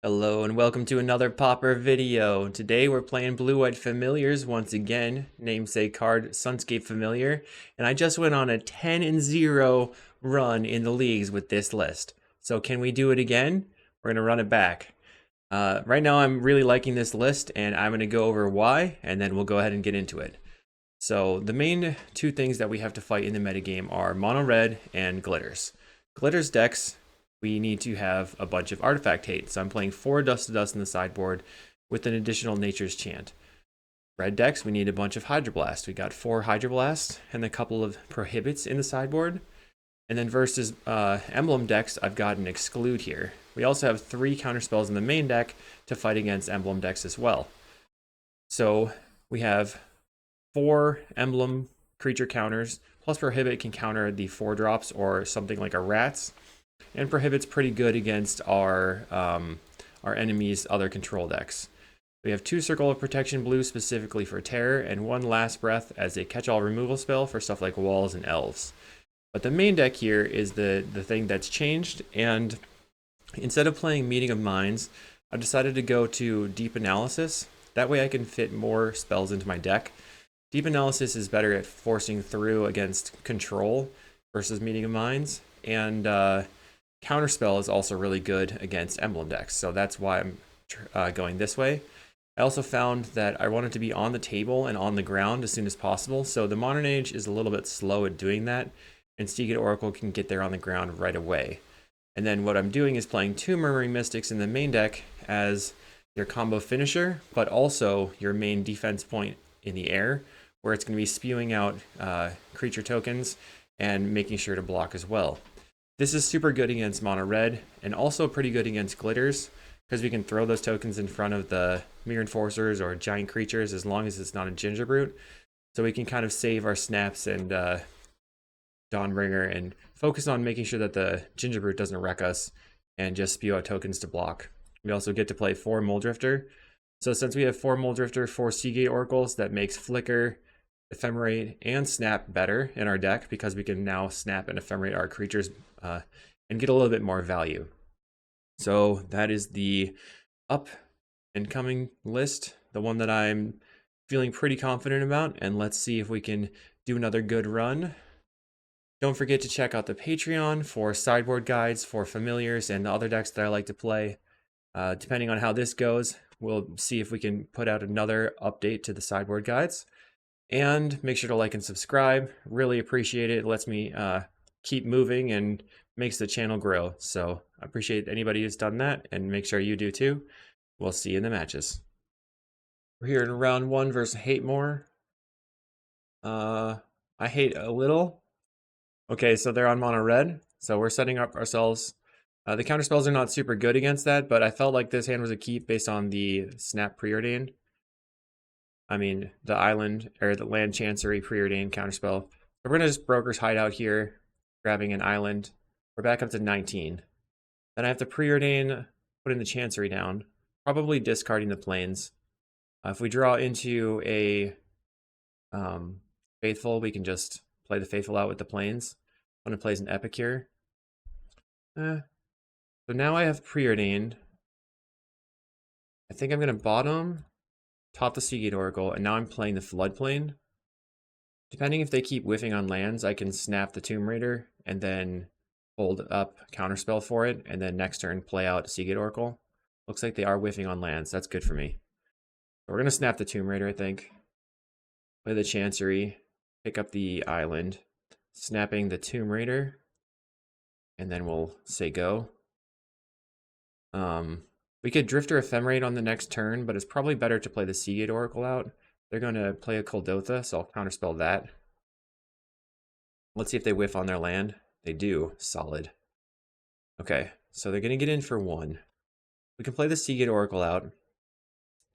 Hello and welcome to another Pauper video. Today we're playing Blue-White Familiars once again, namesake card Sunscape Familiar, and I just went on a 10-0 run in the leagues with this list. So can we do it again? We're going to run it back. Right now I'm really liking this list and I'm going to go over why and then we'll go ahead and get into it. So the main two things that we have to fight in the metagame are mono red and glitters. Glitters decks, we need to have a bunch of artifact hate. So I'm playing 4 Dust to Dust in the sideboard with an additional Nature's Chant. Red decks, we need a bunch of Hydroblast. We got 4 Hydroblast and a couple of Prohibits in the sideboard. And then versus Emblem decks, I've got an Exclude here. We also have 3 counterspells in the main deck to fight against Emblem decks as well. So we have 4 Emblem creature counters, plus Prohibit can counter the 4-drops or something like a Rats. And Prohibit's pretty good against our enemies' other control decks. We have 2 Circle of Protection blue specifically for Terror, and 1 Last Breath as a catch-all removal spell for stuff like Walls and Elves. But the main deck here is the thing that's changed, and instead of playing Meeting of Minds, I've decided to go to Deep Analysis. That way I can fit more spells into my deck. Deep Analysis is better at forcing through against Control versus Meeting of Minds, and Counterspell is also really good against Emblem decks, so that's why I'm going this way. I also found that I wanted to be on the table and on the ground as soon as possible, so the Modern Age is a little bit slow at doing that, and Seagate Oracle can get there on the ground right away. And then what I'm doing is playing 2 Murmuring Mystics in the main deck as your combo finisher, but also your main defense point in the air, where it's going to be spewing out creature tokens and making sure to block as well. This is super good against mono red and also pretty good against glitters because we can throw those tokens in front of the Mirror Enforcers or giant creatures as long as it's not a Gingerbrute. So we can kind of save our snaps and Dawnbringer and focus on making sure that the Gingerbrute doesn't wreck us and just spew out tokens to block. We also get to play 4 Muldrifter. So since we have 4 Muldrifter, 4 Seagate Oracles, that makes Flicker, Ephemerate, and Snap better in our deck because we can now Snap and Ephemerate our creatures and get a little bit more value. So that is the up and coming list, the one that I'm feeling pretty confident about, and let's see if we can do another good run. Don't forget to check out the Patreon for sideboard guides for familiars and the other decks that I like to play. Depending on how this goes, we'll see if we can put out another update to the sideboard guides. And make sure to like and subscribe. Really appreciate it. It lets me keep moving and makes the channel grow. So I appreciate anybody who's done that, and make sure you do too. We'll see you in the matches. We're here in round 1 versus Hate More. I hate a little. Okay, so they're on mono red. So we're setting up ourselves. The counterspells are not super good against that, but I felt like this hand was a keep based on the Snap Preordained. I mean, the Island, or the Land Chancery Preordained counterspell. We're going to just Broker's Hideout here, grabbing an Island. We're back up to 19. Then I have to Preordain, putting the Chancery down, probably discarding the Plains. If we draw into a Faithful, we can just play the Faithful out with the Plains. I'm going to play an Epicure. So now I have Preordained. I think I'm going to bottom, top the Seagate Oracle, and now I'm playing the Floodplain. Depending if they keep whiffing on lands, I can snap the Tomb Raider and then hold up Counterspell for it, and then next turn play out Seagate Oracle. Looks like they are whiffing on lands. That's good for me. So we're going to snap the Tomb Raider, I think. Play the Chancery, pick up the Island, snapping the Tomb Raider, and then we'll say go. We could Drifter Ephemerate on the next turn, but it's probably better to play the Seagate Oracle out. They're going to play a Kuldotha, so I'll counterspell that. Let's see if they whiff on their land. They do. Solid. Okay, so they're going to get in for 1. We can play the Seagate Oracle out,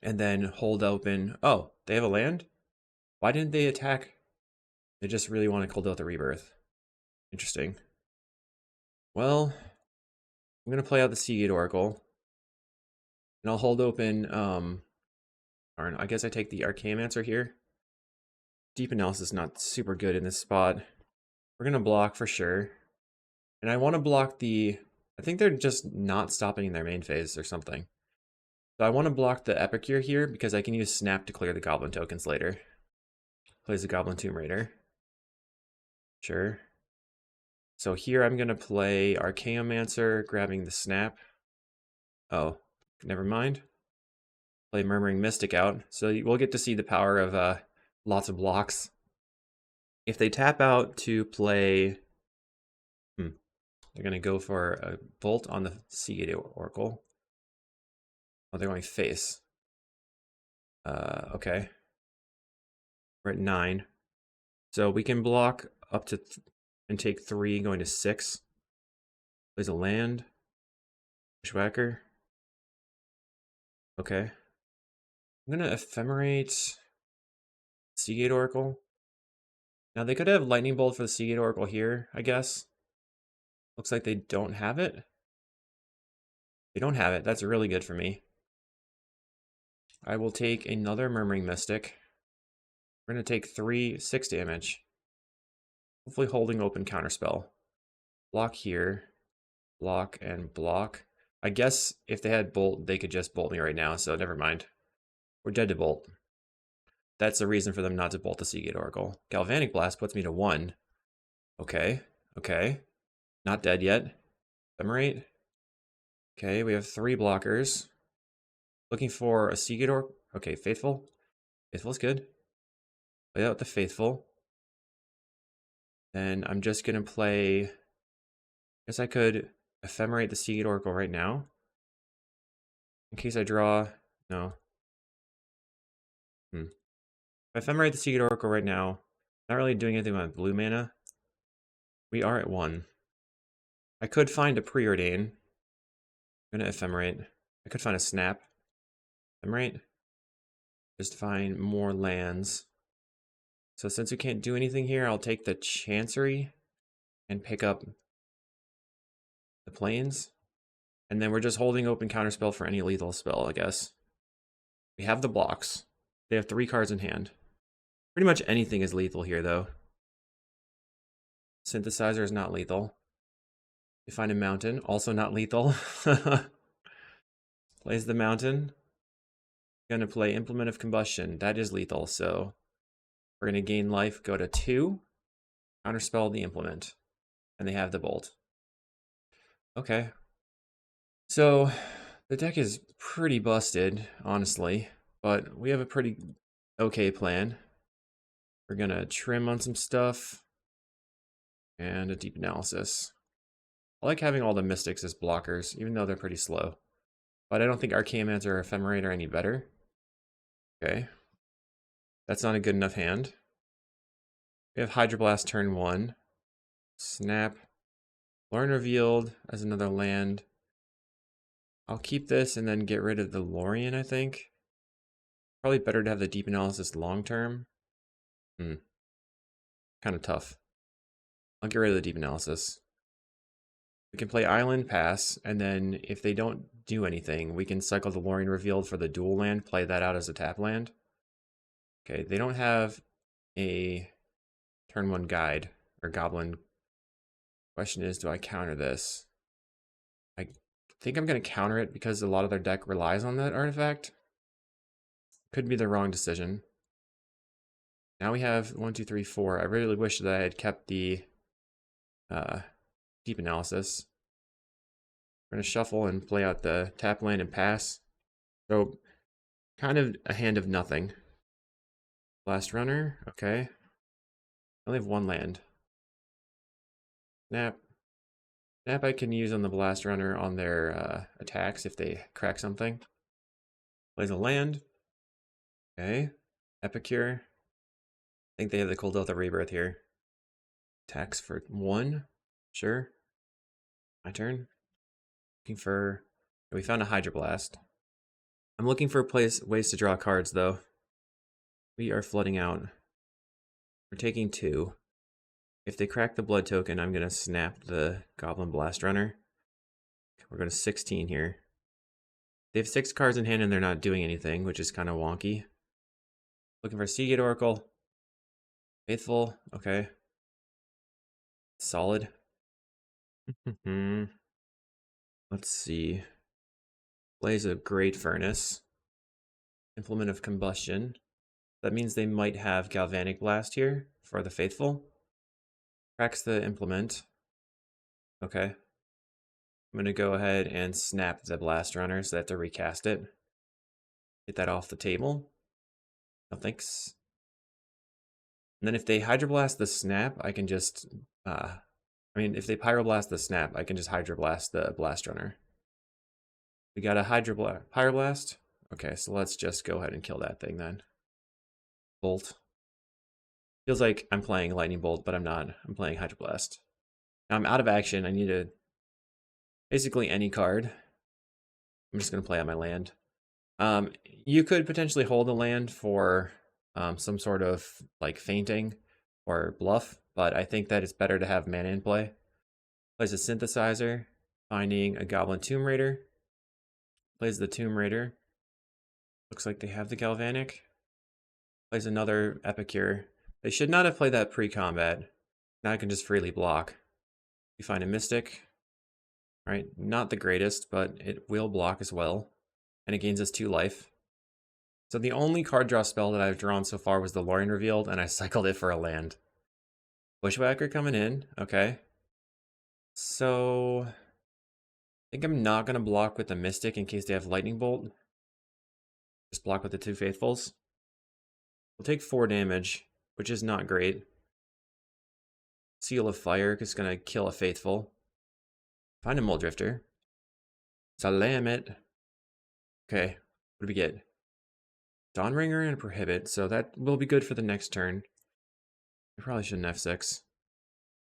and then hold open. Oh, they have a land? Why didn't they attack? They just really want to Kuldotha Rebirth. Interesting. Well, I'm going to play out the Seagate Oracle. And I'll hold open, I guess I take the Archaeomancer here. Deep Analysis is not super good in this spot. We're going to block for sure. And I want to block the... I think they're just not stopping in their main phase or something. So I want to block the Epicure here because I can use Snap to clear the Goblin tokens later. Plays the Goblin Tomb Raider. Sure. So here I'm going to play Archaeomancer, grabbing the Snap. Oh, never mind. Play Murmuring Mystic out. So we'll get to see the power of lots of blocks. If they tap out to play... they're going to go for a Bolt on the Seagate Oracle. Oh, they're going face. Okay. We're at 9. So we can block up to and take 3, going to 6. Plays a land. Bushwhacker. Okay. I'm gonna ephemerate Seagate Oracle. Now they could have Lightning Bolt for the Seagate Oracle here, I guess. Looks like they don't have it. They don't have it. That's really good for me. I will take another Murmuring Mystic. We're gonna take 6 damage. Hopefully holding open counterspell. Block here. Block and block. I guess if they had Bolt, they could just Bolt me right now, so never mind. We're dead to Bolt. That's the reason for them not to Bolt the Seagate Oracle. Galvanic Blast puts me to 1. Okay, okay. Not dead yet. Ephemerate. Okay, we have 3 blockers. Looking for a Seagate Oracle. Okay, Faithful. Faithful's good. Play out the Faithful. Then I'm just going to play... I guess I could ephemerate the Seagate Oracle right now. In case I draw... No. If I ephemerate the Seagate Oracle right now, not really doing anything with blue mana. We are at 1. I could find a Preordain. I'm going to ephemerate. I could find a Snap. Ephemerate. Just find more lands. So since we can't do anything here, I'll take the Chancery and pick up the Plains. And then we're just holding open counterspell for any lethal spell, I guess. We have the blocks. They have 3 cards in hand. Pretty much anything is lethal here, though. Synthesizer is not lethal. We find a mountain, also not lethal. Plays the mountain. Gonna play Implement of Combustion. That is lethal, so we're gonna gain life, go to 2, counterspell the implement, and they have the bolt. Okay. So the deck is pretty busted, honestly, but we have a pretty okay plan. We're gonna trim on some stuff and a deep analysis. I like having all the mystics as blockers, even though they're pretty slow. But I don't think Archaeomancer or Ephemerate are any better. Okay. That's not a good enough hand. We have Hydroblast turn 1. Snap. Lorien Revealed as another land. I'll keep this and then get rid of the Lorien, I think. Probably better to have the Deep Analysis long term. Kind of tough. I'll get rid of the Deep Analysis. We can play Island, pass, and then if they don't do anything, we can cycle the Lorien Revealed for the dual land, play that out as a tap land. Okay, they don't have a turn 1 guide or goblin. Question is, do I counter this? I think I'm going to counter it because a lot of their deck relies on that artifact. Could be the wrong decision. Now we have 1, 2, 3, 4. I really wish that I had kept the deep analysis. We're going to shuffle and play out the tap land and pass. So kind of a hand of nothing. Blast Runner, okay. I only have 1 land. Snap. Snap I can use on the Blast Runner on their attacks if they crack something. Plays a land. Okay. Epicure. I think they have the Kuldotha Rebirth here. Attacks for 1. Sure. My turn. Looking for... We found a Hydroblast. I'm looking for ways to draw cards, though. We are flooding out. We're taking 2. If they crack the blood token, I'm going to snap the Goblin Blast Runner. We're going to 16 here. They have 6 cards in hand and they're not doing anything, which is kind of wonky. Looking for Seagate Oracle. Faithful, okay. Solid. Let's see. Plays a great furnace. Implement of combustion. That means they might have galvanic blast here for the faithful. Cracks the implement. Okay. I'm gonna go ahead and snap the blast runner so they have to recast it. Get that off the table. No thanks. And then if they hydroblast the snap, I can just if they pyroblast the snap, I can just hydroblast the blast runner. We got a pyroblast. Okay, so let's just go ahead and kill that thing then. Bolt. Feels like I'm playing lightning bolt, but I'm not. I'm playing hydroblast. Now I'm out of action. I need to basically any card. I'm just gonna play on my land. You could potentially hold a land for some sort of like fainting or bluff, but I think that it's better to have mana in play. Plays a synthesizer, finding a goblin tomb raider. Plays the tomb raider. Looks like they have the galvanic. Plays another epicure. They should not have played that pre-combat. Now I can just freely block. You find a mystic. Right, not the greatest, but it will block as well. And it gains us 2 life. So the only card draw spell that I've drawn so far was the Lorien Revealed, and I cycled it for a land. Bushwhacker coming in, okay. So I think I'm not gonna block with the Mystic in case they have Lightning Bolt. Just block with the 2 Faithfuls. We'll take 4 damage, which is not great. Seal of Fire is gonna kill a Faithful. Find a Muldrifter. Salam it. Okay, what do we get? Dawnbringer and a Prohibit, so that will be good for the next turn. I probably shouldn't F6.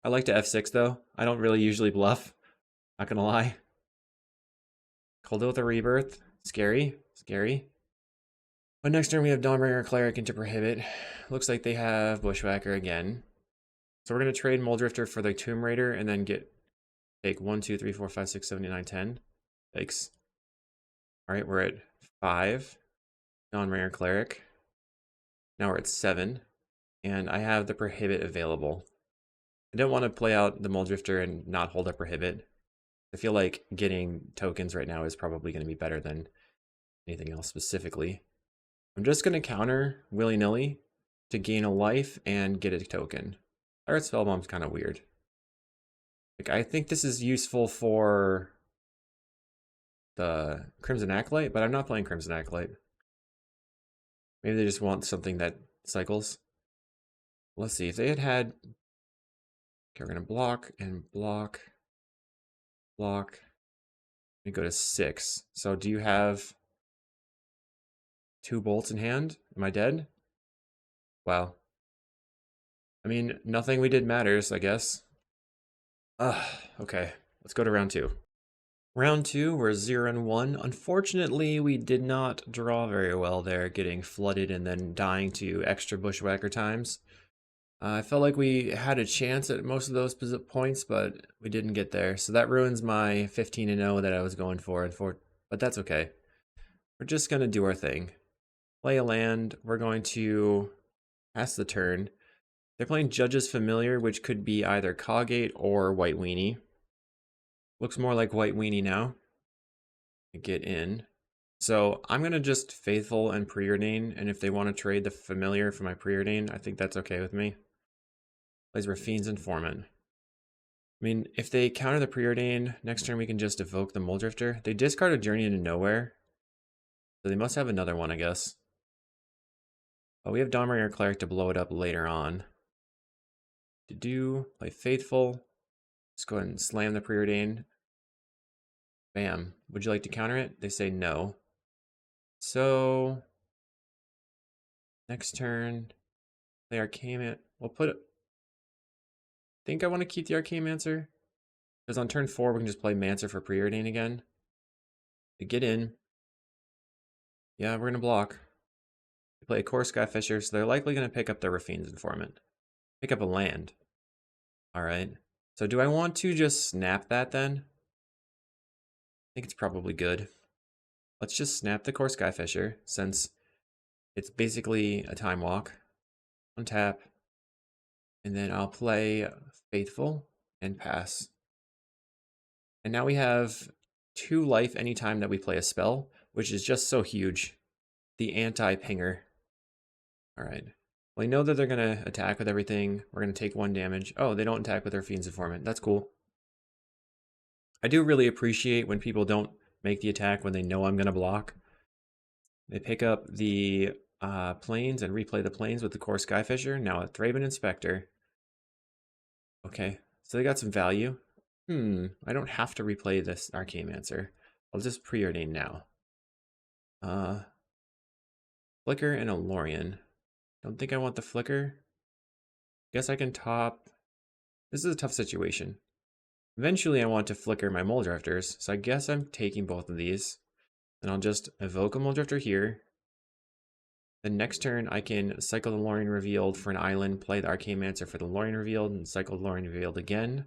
I like to F6 though. I don't really usually bluff. Not gonna lie. Kuldotha Rebirth. Scary. Scary. But next turn we have Dawnbringer Cleric into Prohibit. Looks like they have Bushwhacker again. So we're gonna trade Muldrifter for the Tomb Raider and then take 1, 2, 3, 4, 5, 6, 7, 8, 9, 10. Thanks. Alright, we're at 5. Dawnbringer Cleric. Now we're at 7. And I have the Prohibit available. I don't want to play out the Muldrifter and not hold a Prohibit. I feel like getting tokens right now is probably going to be better than anything else specifically. I'm just going to counter willy-nilly to gain a life and get a token. Pirate Spellbomb's kind of weird. Like, I think this is useful for the Crimson Acolyte, but I'm not playing Crimson Acolyte. Maybe they just want something that cycles. Let's see, if they had... Okay, we're going to block and block. Block. We go to 6. So do you have 2 bolts in hand? Am I dead? Wow. I mean, nothing we did matters, I guess. Okay. Let's go to round 2. Round 2, we're 0-1. Unfortunately, we did not draw very well there, getting flooded and then dying to extra Bushwhacker times. I felt like we had a chance at most of those points, but we didn't get there. So that ruins my 15-0 that I was going for, but that's okay. We're just going to do our thing. Play a land. We're going to pass the turn. They're playing Judge's Familiar, which could be either Cogate or White Weenie. Looks more like White Weenie now. Get in. So I'm going to just Faithful and Preordain, and if they want to trade the Familiar for my Preordain, I think that's okay with me. Plays Rafine's Informant. I mean, if they counter the Preordain, next turn we can just evoke the Muldrifter. They discard a Journey into Nowhere. So they must have another one, I guess. Oh, we have Dawnbringer Cleric to blow it up later on. Play Faithful. Let's go ahead and slam the Preordain. Bam. Would you like to counter it? They say no. So next turn, play Arcane. We'll put it. I think I want to keep the Arcanemancer. Because on turn 4, we can just play Mancer for Preordain again. To get in. Yeah, we're going to block. They play a Core Skyfisher, so they're likely going to pick up the Rafine's Informant. Pick up a land. Alright. So do I want to just snap that then? I think it's probably good. Let's just snap the Core Skyfisher, since it's basically a time walk. Untap. And then I'll play Faithful and pass. And now we have 2 life anytime that we play a spell, which is just so huge. The anti-pinger. All right. Well, I know that they're going to attack with everything. We're going to take 1 damage. Oh, they don't attack with their Fiend's Informant. That's cool. I do really appreciate when people don't make the attack when they know I'm going to block. They pick up the planes and replay the planes with the Core Skyfisher. Now a Thraben Inspector. Okay, so they got some value. I don't have to replay this Archaeomancer. I'll just preordain now. Flicker and a Lorien. Don't think I want the Flicker. Guess I can top. This is a tough situation. Eventually I want to flicker my Moldrifters, so I guess I'm taking both of these. And I'll just evoke a Moldrifter here. The next turn I can cycle the Lorien Revealed for an island, play the Archaeomancer for the Lorien Revealed, and cycle the Lorien Revealed again.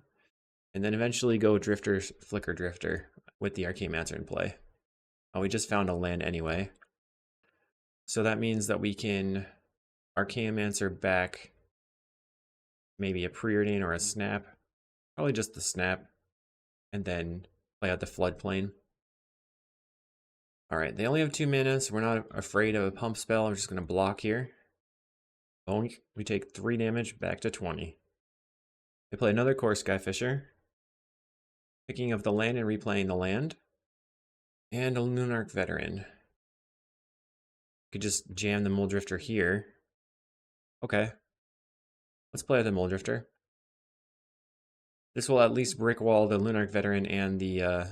And then eventually go Drifter's Flicker Drifter with the Archaeomancer in play. Oh, we just found a land anyway. So that means that we can Archaeomancer back maybe a Preordain or a Snap. Probably just the Snap. And then play out the Floodplain. Alright, they only have 2 mana, so we're not afraid of a pump spell. We're just going to block here. Bonk. We take 3 damage, back to 20. They play another Core Skyfisher. Picking up the land and replaying the land. And a Lunarch Veteran. Could just jam the Moldrifter here. Okay. Let's play the Moldrifter. This will at least brickwall the Lunarch Veteran and the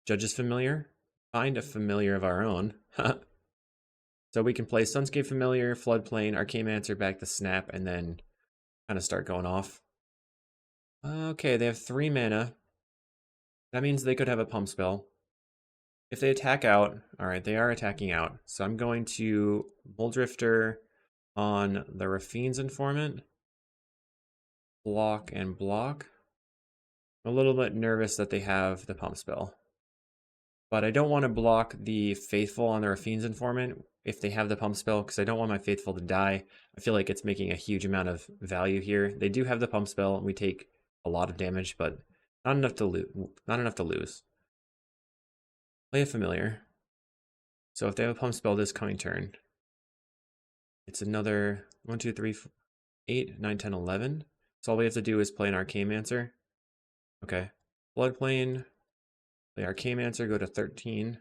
Judge's Familiar. Find a familiar of our own. So we can play Sunscape Familiar, Floodplain, Archaeomancer, back the Snap, and then kind of start going off. Okay, they have 3 mana. That means they could have a pump spell. If they attack out, alright, they are attacking out. So I'm going to Moldrifter on the Rafine's Informant. Block and block. I'm a little bit nervous that they have the pump spell. But I don't want to block the Faithful on the Rafine's Informant if they have the pump spell, because I don't want my Faithful to die. I feel like it's making a huge amount of value here. They do have the pump spell, and we take a lot of damage, but not enough to lose. Play a Familiar. So if they have a pump spell this coming turn, it's another 1, 2, 3, 4, 8, 9, 10, 11. So all we have to do is play an Archaeomancer. Okay. Floodplain. Play Archaeomancer, go to 13.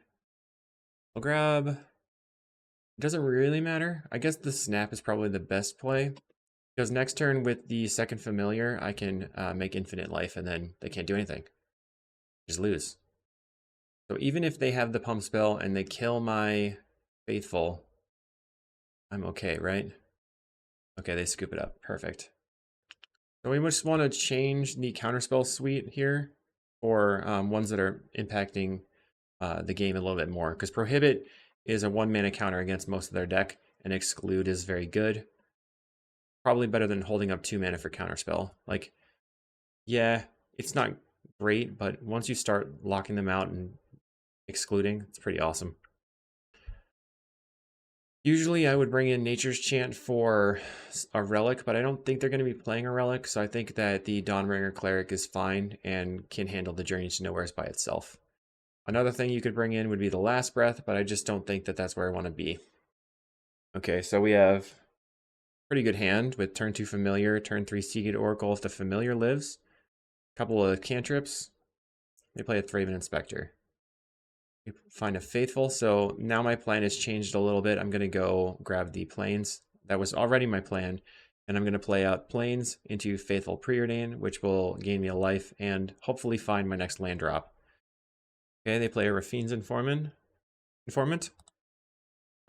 I'll grab... It doesn't really matter. I guess the Snap is probably the best play. Because next turn with the second Familiar, I can make infinite life and then they can't do anything. Just lose. So even if they have the pump spell and they kill my Faithful, I'm okay, right? Okay, they scoop it up. Perfect. So we just want to change the counterspell suite here for ones that are impacting the game a little bit more. Because Prohibit is a 1 mana counter against most of their deck, and Exclude is very good. Probably better than holding up 2 mana for counterspell. Like, yeah, it's not great, but once you start locking them out and excluding, it's pretty awesome. Usually I would bring in Nature's Chant for a relic, but I don't think they're going to be playing a relic, so I think that the Dawnbringer Cleric is fine and can handle the Journey to Nowheres by itself. Another thing you could bring in would be the Last Breath, but I just don't think that that's where I want to be. Okay, so we have pretty good hand with turn 2 Familiar, turn 3 Seagate Oracle if the Familiar lives. A couple of cantrips. They play a Thraben Inspector. We find a Faithful, so now my plan has changed a little bit. I'm going to go grab the Plains. That was already my plan. And I'm going to play out Plains into Faithful Preordain, which will gain me a life and hopefully find my next land drop. Okay, they play a Rafine's Informant.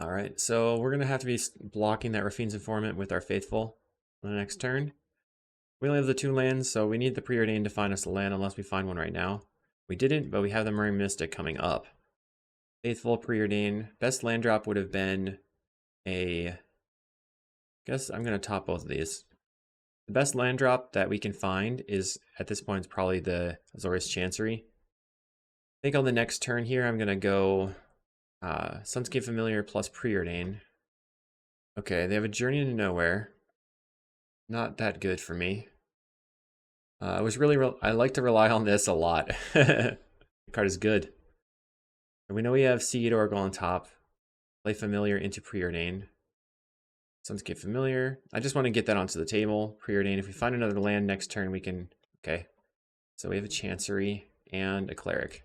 All right, so we're going to have to be blocking that Rafine's Informant with our Faithful on the next turn. We only have the 2 lands, so we need the Preordain to find us a land unless we find one right now. We didn't, but we have the Marine Mystic coming up. Faithful, Preordain. Best land drop would have been a... I guess I'm going to top both of these. The best land drop that we can find is, at this point, it's probably the Azorius Chancery. I think on the next turn here, I'm going to go Sunscape Familiar plus Preordain. Okay, they have a Journey to Nowhere. Not that good for me. I like to rely on this a lot. The card is good. And we know we have Seed Oracle on top. Play Familiar into Preordain. Sunscape Familiar. I just want to get that onto the table. Preordain. If we find another land next turn, we can... Okay. So we have a Chancery and a Cleric.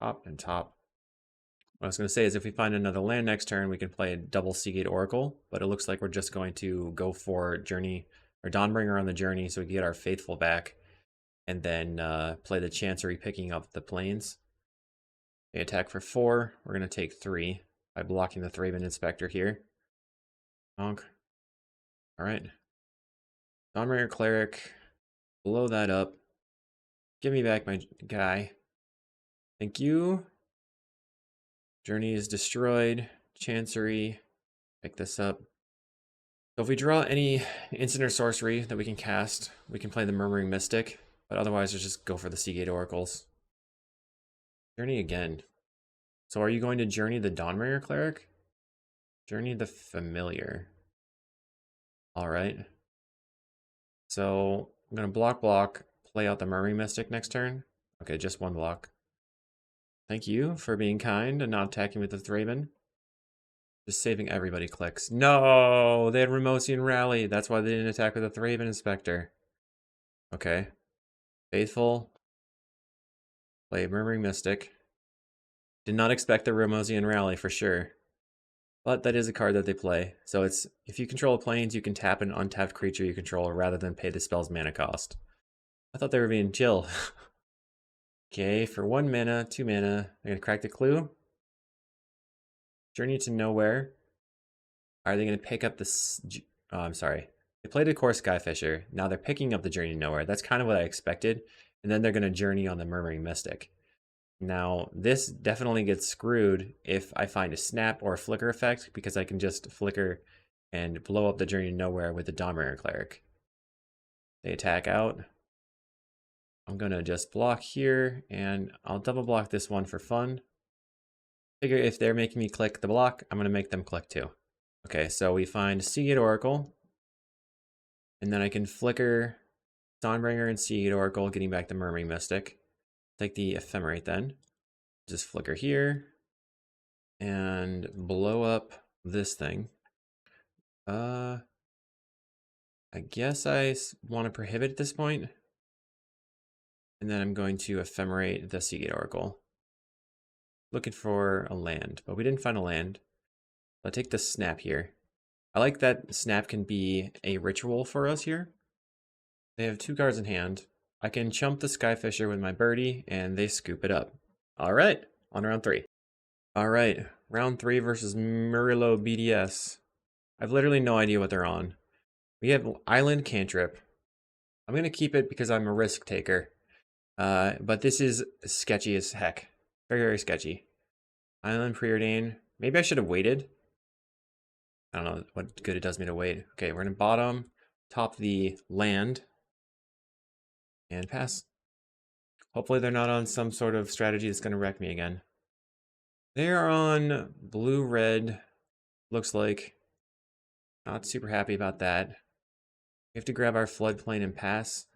Top and top. What I was going to say is if we find another land next turn, we can play a double Seagate Oracle, but it looks like we're just going to go for Journey or Dawnbringer on the Journey so we can get our Faithful back, and then play the Chancery picking up the Plains. They attack for 4. We're going to take 3 by blocking the Thraben Inspector here. Honk. Alright. Dawnbringer Cleric. Blow that up. Give me back my guy. Thank you. Journey is destroyed. Chancery. Pick this up. So if we draw any instant or sorcery that we can cast, we can play the Murmuring Mystic. But otherwise, let's just go for the Seagate Oracles. Journey again. So are you going to Journey the Dawnbringer Cleric? Journey the Familiar. Alright. So I'm going to block, play out the Murmuring Mystic next turn. Okay, just 1 block. Thank you for being kind and not attacking with the Thraben. Just saving everybody clicks. No! They had Ramosian Rally. That's why they didn't attack with the Thraben Inspector. Okay. Faithful. Play Murmuring Mystic. Did not expect the Ramosian Rally for sure. But that is a card that they play. So it's if you control planes, you can tap an untapped creature you control rather than pay the spell's mana cost. I thought they were being chill. Okay, for 1 mana, 2 mana, they're going to crack the clue. Journey to Nowhere. Are they going to pick up this? Oh, I'm sorry. They played a Core Skyfisher. Now they're picking up the Journey to Nowhere. That's kind of what I expected. And then they're going to Journey on the Murmuring Mystic. Now, this definitely gets screwed if I find a Snap or a Flicker effect, because I can just Flicker and blow up the Journey to Nowhere with the Dawnbringer Cleric. They attack out. I'm going to just block here, and I'll double block this one for fun. Figure if they're making me click the block, I'm going to make them click too. Okay, so we find Seagate Oracle, and then I can Flicker Dawnbringer and Seagate Oracle, getting back the Murmuring Mystic. Take the Ephemerate then. Just Flicker here, and blow up this thing. I guess I want to prohibit at this point. And then I'm going to Ephemerate the Seagate Oracle. Looking for a land, but we didn't find a land. I'll take the Snap here. I like that Snap can be a ritual for us here. They have 2 cards in hand. I can chump the Skyfisher with my birdie, and they scoop it up. Alright, on round 3. Alright, round 3 versus Murillo BDS. I've literally no idea what they're on. We have Island Cantrip. I'm going to keep it because I'm a risk taker. But this is sketchy as heck. Very, very sketchy. Island Preordain. Maybe I should have waited. I don't know what good it does me to wait. Okay, we're going to bottom, top the land, and pass. Hopefully they're not on some sort of strategy that's going to wreck me again. They are on blue-red. Looks like. Not super happy about that. We have to grab our floodplain and pass.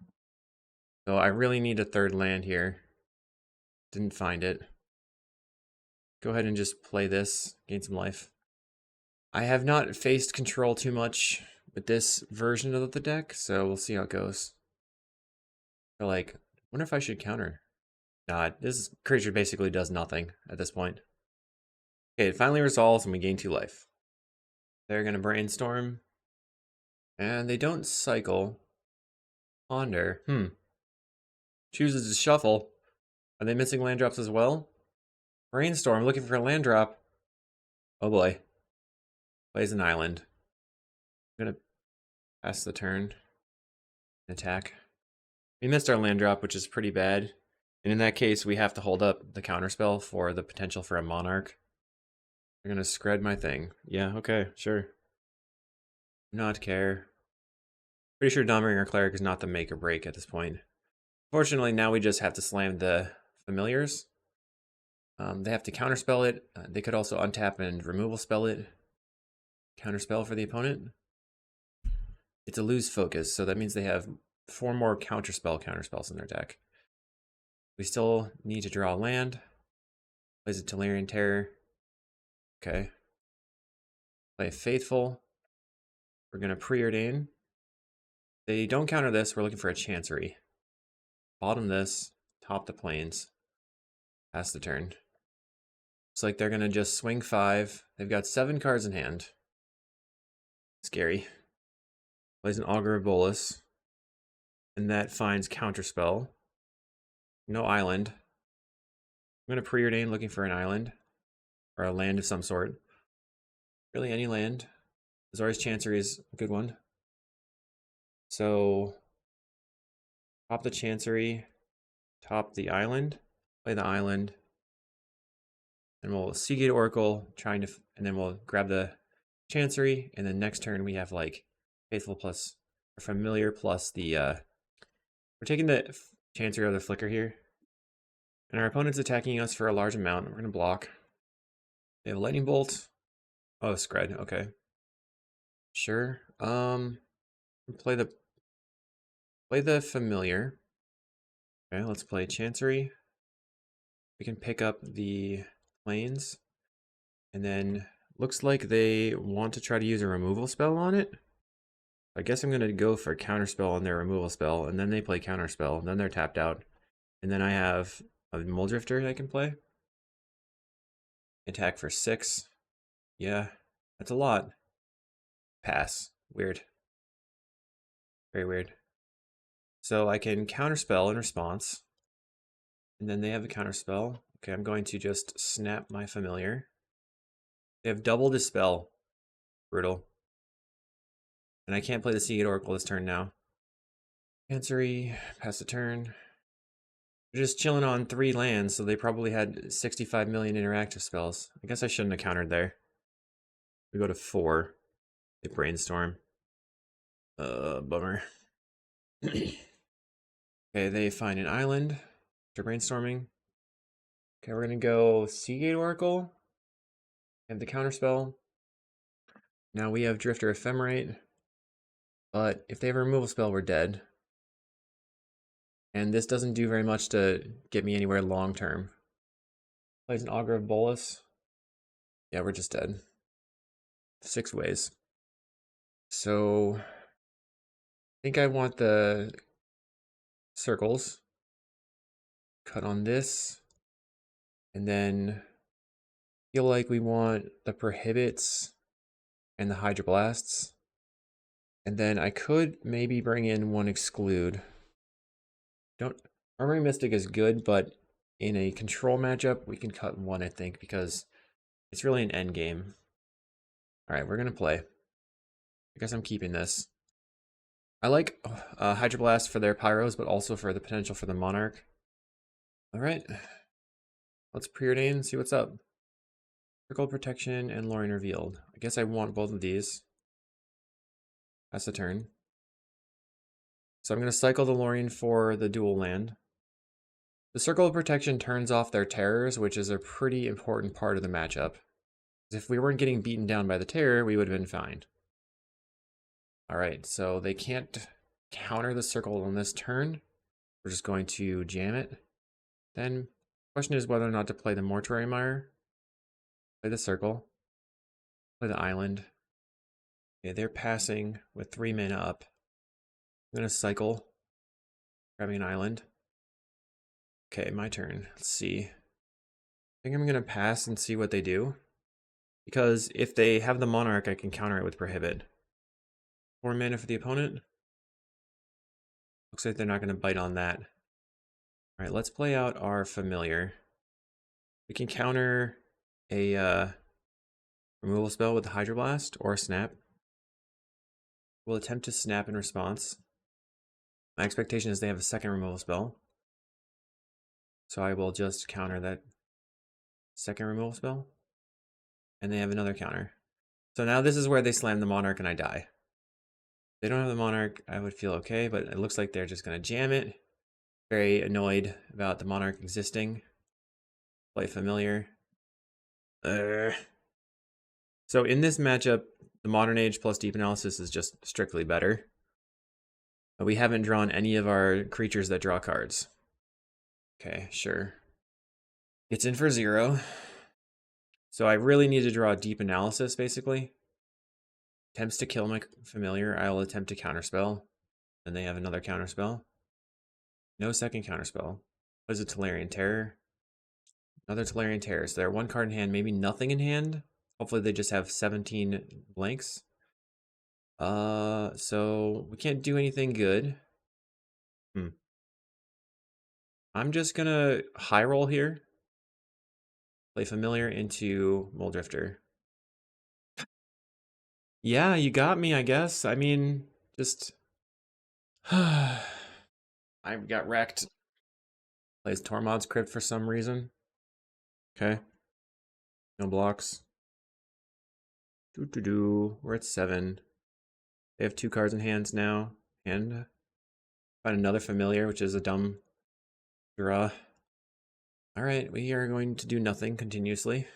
So I really need a 3rd land here. Didn't find it. Go ahead and just play this, gain some life. I have not faced control too much with this version of the deck, so we'll see how it goes. I wonder if I should counter. Nah, this creature basically does nothing at this point. Okay, it finally resolves and we gain 2 life. They're going to Brainstorm. And they don't cycle. Ponder. Chooses to shuffle. Are they missing land drops as well? Brainstorm, looking for a land drop. Oh boy. Plays an island. I'm going to pass the turn. Attack. We missed our land drop, which is pretty bad. And in that case, we have to hold up the counterspell for the potential for a Monarch. I'm going to scred my thing. Yeah, okay, sure. Not care. Pretty sure Dawnbringer Cleric is not the make or break at this point. Fortunately, now we just have to slam the Familiars. They have to counterspell it. They could also untap and removal spell it. Counterspell for the opponent. It's a lose focus, so that means they have 4 more counterspells in their deck. We still need to draw a land. Plays a Tolarian Terror. Okay. Play a Faithful. We're going to preordain. They don't counter this. We're looking for a Chancery. Bottom this. Top the Plains. Pass the turn. Looks like they're going to just swing 5. They've got 7 cards in hand. Scary. Plays an Augur of Boros. And that finds Counterspell. No island. I'm going to preordain looking for an island. Or a land of some sort. Really any land. Azorius Chancery is a good one. So, top the Chancery. Top the island. Play the island. And we'll Seagate Oracle, and then we'll grab the Chancery, and then next turn we have like Faithful plus, or Familiar plus the, we're taking the Chancery out of the Flicker here. And our opponent's attacking us for a large amount. We're going to block. They have a Lightning Bolt. Oh, Scred, okay. Sure. Play the Familiar. Okay, let's play Chancery. We can pick up the Plains, and then looks like they want to try to use a removal spell on it. I guess I'm going to go for Counterspell on their removal spell, and then they play Counterspell, and then they're tapped out. And then I have a Muldrifter I can play. Attack for 6. Yeah, that's a lot. Pass. Weird. Very weird. So I can Counterspell in response, and then they have a Counterspell. Okay, I'm going to just snap my Familiar. They have double Dispel. Brutal. And I can't play the Seagate Oracle this turn now. Chancery, pass the turn. They're just chilling on 3 lands, so they probably had 65 million interactive spells. I guess I shouldn't have countered there. We go to 4. They Brainstorm. Bummer. Okay, they find an island after brainstorming. Okay, we're gonna go Seagate Oracle. And the Counterspell. Now we have Drifter Ephemerate. But if they have a removal spell, we're dead. And this doesn't do very much to get me anywhere long term. Plays an Augur of Boros. Yeah, we're just dead. 6 ways. So I think I want the circles. Cut on this. And then feel like we want the Prohibits and the Hydroblasts. And then I could maybe bring in 1 Exclude. Armory Mystic is good, but in a control matchup, we can cut 1, I think, because it's really an end game. Alright, we're gonna play. I guess I'm keeping this. I like Hydroblast for their Pyros, but also for the potential for the Monarch. Alright. Let's preordain and see what's up. Circle Protection and Lorien Revealed. I guess I want both of these. Pass the turn. So I'm going to cycle the Lorien for the dual land. The Circle of Protection turns off their terrors, which is a pretty important part of the matchup. If we weren't getting beaten down by the terror, we would have been fine. Alright, so they can't counter the circle on this turn. We're just going to jam it. Then, the question is whether or not to play the Mortuary Mire. Play the circle. Play the island. Okay, they're passing with 3 mana up. I'm going to cycle. Grabbing an island. Okay, my turn. Let's see. I think I'm going to pass and see what they do. Because if they have the Monarch, I can counter it with Prohibit. 4 mana for the opponent. Looks like they're not going to bite on that. Alright, let's play out our Familiar. We can counter a removal spell with the Hydroblast or a Snap. We'll attempt to snap in response. My expectation is they have a second removal spell. So I will just counter that second removal spell. And they have another counter. So now this is where they slam the Monarch and I die. If they don't have the Monarch, I would feel okay, but it looks like they're just going to jam it. Very annoyed about the Monarch existing. Play Familiar. So in this matchup, the Modern Age plus Deep Analysis is just strictly better. But we haven't drawn any of our creatures that draw cards. Okay, sure. It's in for 0. So I really need to draw a deep analysis, basically. Attempts to kill my familiar. I will attempt to counterspell. Then they have another counterspell. No second counterspell. What is a Tolarian Terror? Another Tolarian Terror. So they're 1 card in hand, maybe nothing in hand. Hopefully they just have 17 blanks. So we can't do anything good. I'm just gonna high roll here. Play familiar into Mole Drifter. Yeah, you got me, I guess. I mean, just I got wrecked. Plays Tormod's Crypt for some reason. Okay. No blocks. We're at 7. They have 2 cards in hands now. And find another familiar, which is a dumb draw. Alright, we are going to do nothing continuously.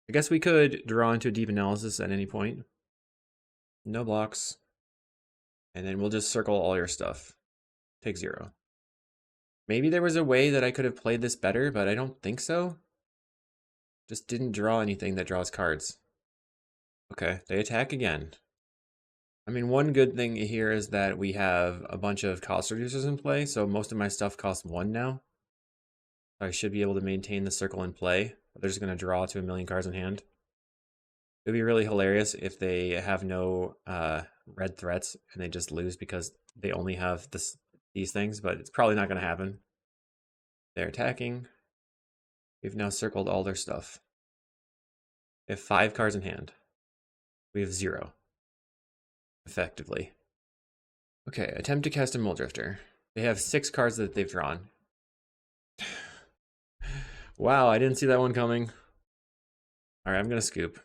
I guess we could draw into a deep analysis at any point. No blocks. And then we'll just circle all your stuff. Take 0. Maybe there was a way that I could have played this better, but I don't think so. Just didn't draw anything that draws cards. Okay, they attack again. I mean, one good thing here is that we have a bunch of cost reducers in play, so most of my stuff costs 1 now. I should be able to maintain the circle in play. They're just going to draw to 1,000,000 cards in hand. It would be really hilarious if they have no red threats and they just lose because they only have these things, but it's probably not going to happen. They're attacking. We've now circled all their stuff. They have 5 cards in hand. We have 0. Effectively. Okay, attempt to cast a Mole Drifter. They have 6 cards that they've drawn. Wow, I didn't see that one coming. Alright, I'm gonna scoop.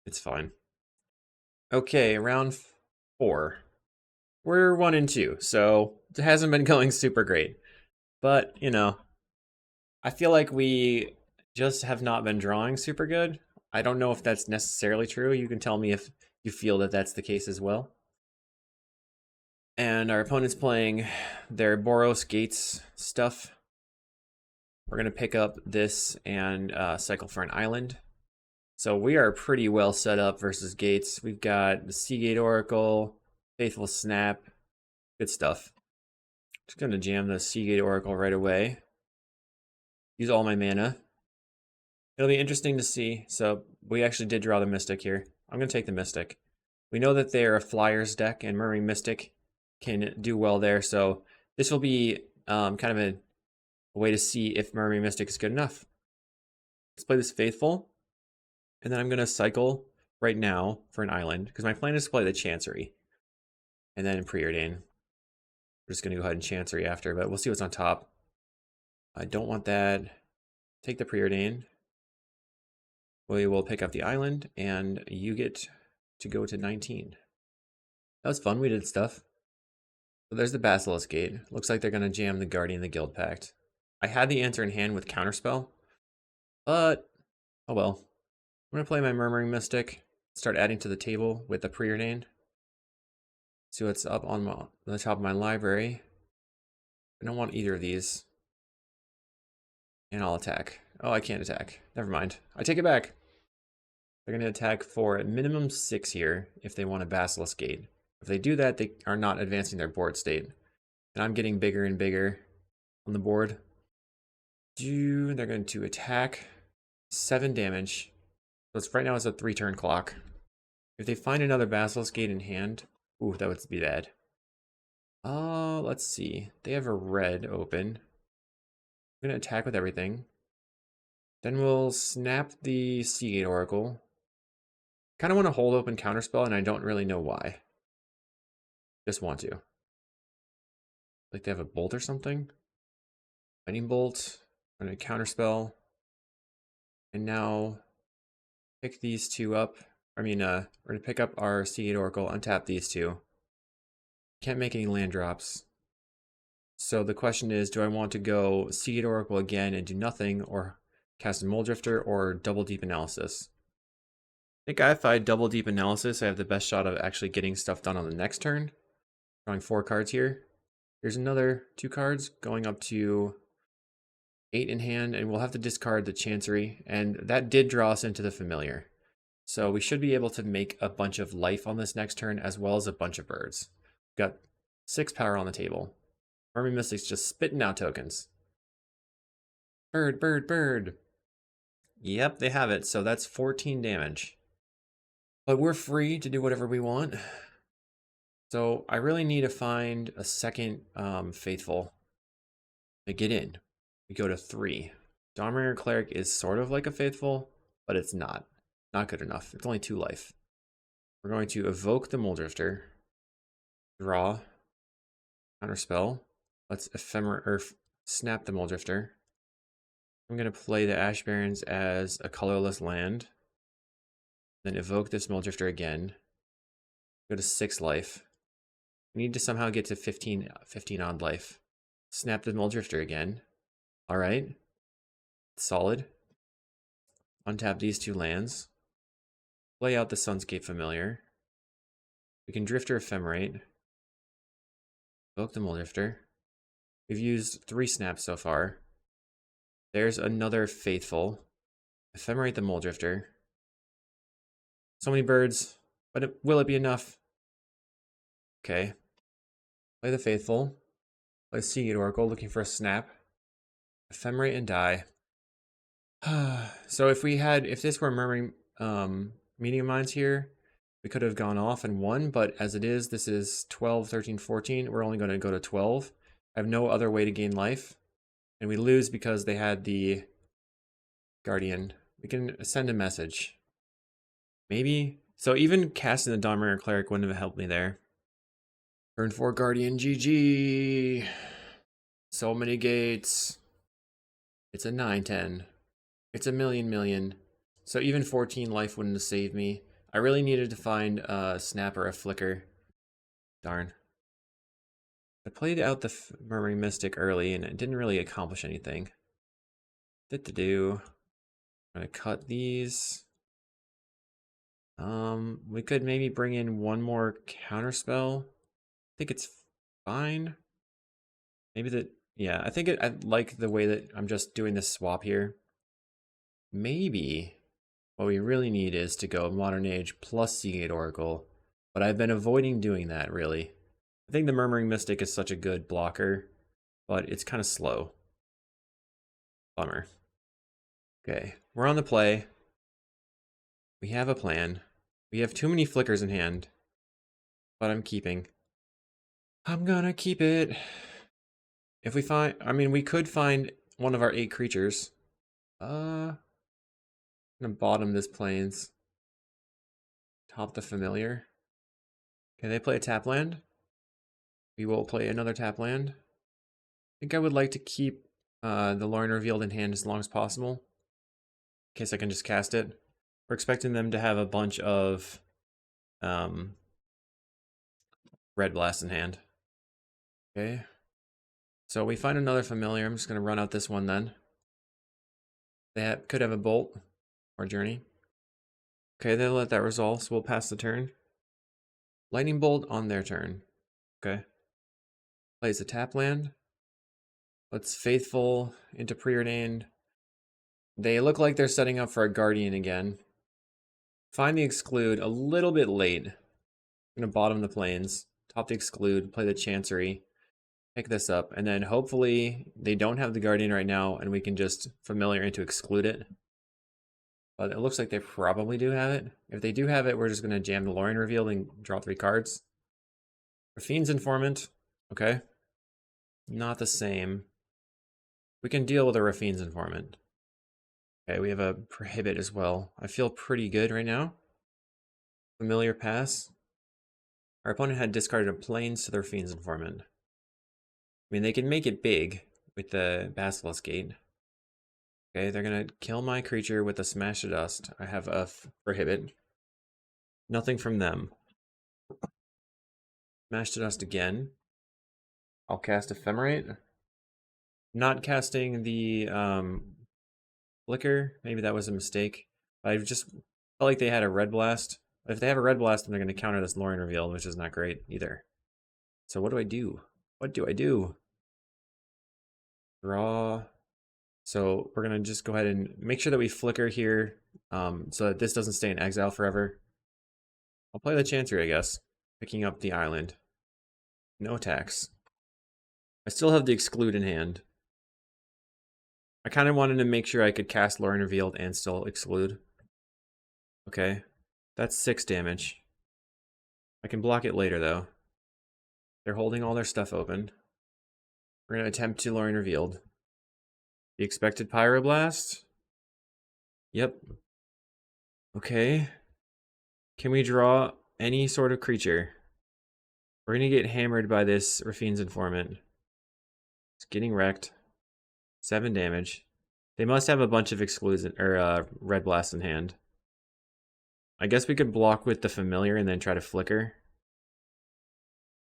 It's fine. Okay, round 4. We're 1 and 2, so it hasn't been going super great. But, you know, I feel like we just have not been drawing super good. I don't know if that's necessarily true. You can tell me if you feel that that's the case as well. And our opponent's playing their Boros Gates stuff. We're going to pick up this and cycle for an island. So we are pretty well set up versus Gates. We've got the Seagate Oracle, Faithful Snap, good stuff. Just going to jam the Seagate Oracle right away. Use all my mana. It'll be interesting to see. So we actually did draw the Mystic here. I'm going to take the Mystic. We know that they're a Flyers deck, and Murmuring Mystic can do well there. So this will be kind of a way to see if Murmuring Mystic is good enough. Let's play this Faithful. And then I'm going to cycle right now for an island, because my plan is to play the Chancery. And then Preordain. We're just going to go ahead and Chancery after, but we'll see what's on top. I don't want that. Take the Preordain. We will pick up the island, and you get to go to 19. That was fun. We did stuff. So there's the Basilisk Gate. Looks like they're going to jam the Guardian of the Guild Pact. I had the answer in hand with Counterspell, but oh well. I'm going to play my Murmuring Mystic, start adding to the table with the Preordained. See what's up on the top of my library. I don't want either of these. And I'll attack. Oh, I can't attack. Never mind. I take it back. They're going to attack for a minimum 6 here if they want a Basilisk Gate. If they do that, they are not advancing their board state. And I'm getting bigger and bigger on the board. They're going to attack 7 damage. So it's, right now it's a 3-turn clock. If they find another Basilisk Gate in hand, ooh, that would be bad. Let's see. They have a red open. I'm going to attack with everything. Then we'll snap the Seagate Oracle. Kind of want to hold open Counterspell, and I don't really know why. Just want to. Like they have a bolt or something. Lightning Bolt. I'm going to Counterspell. And now pick these 2 up. I mean, we're going to pick up our Seagate Oracle, untap these 2. Can't make any land drops. So the question is, do I want to go Seagate Oracle again and do nothing, or cast a Mole Drifter, or double Deep Analysis? I think if I double Deep Analysis, I have the best shot of actually getting stuff done on the next turn. Drawing 4 cards here. Here's another 2 cards going up to 8 in hand, and we'll have to discard the Chancery, and that did draw us into the Familiar. So we should be able to make a bunch of life on this next turn, as well as a bunch of birds. We've got 6 power on the table. Mermaid Mystic's just spitting out tokens. Bird, bird, bird. Yep, they have it, so that's 14 damage. But we're free to do whatever we want. So I really need to find a second Faithful to get in. We go to 3. Dawnbringer Cleric is sort of like a Faithful, but it's not. Not good enough. It's only 2 life. We're going to evoke the Muldrifter. Draw. Counterspell. Let's snap the Muldrifter. I'm going to play the Ash Barrens as a colorless land. Then evoke this Muldrifter again. Go to 6 life. We need to somehow get to 15 odd life. Snap the Muldrifter again. Alright. Solid. Untap these 2 lands. Play out the Sunscape Familiar. We can Drifter Ephemerate. Evoke the Muldrifter. We've used 3 snaps so far. There's another Faithful. Ephemerate the Muldrifter. So many birds, but will it be enough? Okay. Play the Faithful. Play Seagate Oracle, looking for a snap. Ephemerate and die. So if this were Murmuring Medium Mines here, we could have gone off and won, but as it is, this is 12, 13, 14. We're only going to go to 12. I have no other way to gain life. And we lose because they had the Guardian. We can send a message. Maybe. So even casting the Dawnbringer Cleric wouldn't have helped me there. Turn 4 Guardian, GG. So many gates. It's a 9-10. It's a million. So even 14 life wouldn't have saved me. I really needed to find a snap or a flicker. Darn. I played out the Murmuring Mystic early and it didn't really accomplish anything. I'm gonna cut these. We could maybe bring in one more counterspell. I think it's fine. Maybe yeah, I like the way that I'm just doing this swap here. Maybe what we really need is to go Modern Age plus Seagate Oracle, but I've been avoiding doing that really. I think the Murmuring Mystic is such a good blocker, but it's kind of slow. Bummer. Okay, we're on the play. We have a plan. We have too many flickers in hand, but I'm keeping. I'm gonna keep it. If we find, we could find one of our 8 creatures. I'm gonna bottom this plains. Top the Familiar. Okay, they play a tap land. We will play another tap land. I think I would like to keep the Lorien Revealed in hand as long as possible, in case I can just cast it. We're expecting them to have a bunch of Red Blast in hand. Okay. So we find another Familiar. I'm just going to run out this one then. They could have a Bolt or Journey. Okay, they let that resolve, so we'll pass the turn. Lightning Bolt on their turn. Okay. Plays a tap land. Let's Faithful into Preordained. They look like they're setting up for a Guardian again. Find the Exclude a little bit late. I'm going to bottom the plains, top the Exclude, play the Chancery, pick this up, and then hopefully they don't have the Guardian right now and we can just Familiar into Exclude it. But it looks like they probably do have it. If they do have it, we're just going to jam the Lorien Revealed and draw 3 cards. Raffine's Informant. Okay. Not the same. We can deal with a Raffine's Informant. Okay, we have a Prohibit as well. I feel pretty good right now. Familiar pass. Our opponent had discarded a Plains to their Raffine's Informant. They can make it big with the Basilisk Gate. Okay, they're gonna kill my creature with a Smash to Dust. I have a Prohibit. Nothing from them. Smash to Dust again. I'll cast Ephemerate. Not casting the Flicker. Maybe that was a mistake. I just felt like they had a Red Blast. But if they have a Red Blast, then they're going to counter this Lorien Revealed, which is not great either. So what do I do? What do I do? Draw. So we're going to just go ahead and make sure that we flicker here so that this doesn't stay in exile forever. I'll play the Chancery, I guess, picking up the island. No attacks. I still have the Exclude in hand. I kind of wanted to make sure I could cast Lorien Revealed and still Exclude. Okay, that's 6 damage. I can block it later, though. They're holding all their stuff open. We're going to attempt to Lorien Revealed. The expected Pyroblast? Yep. Okay. Can we draw any sort of creature? We're going to get hammered by this Raffine's Informant. It's getting wrecked. 7 damage. They must have a bunch of excludes or red blast in hand. I guess we could block with the Familiar and then try to flicker.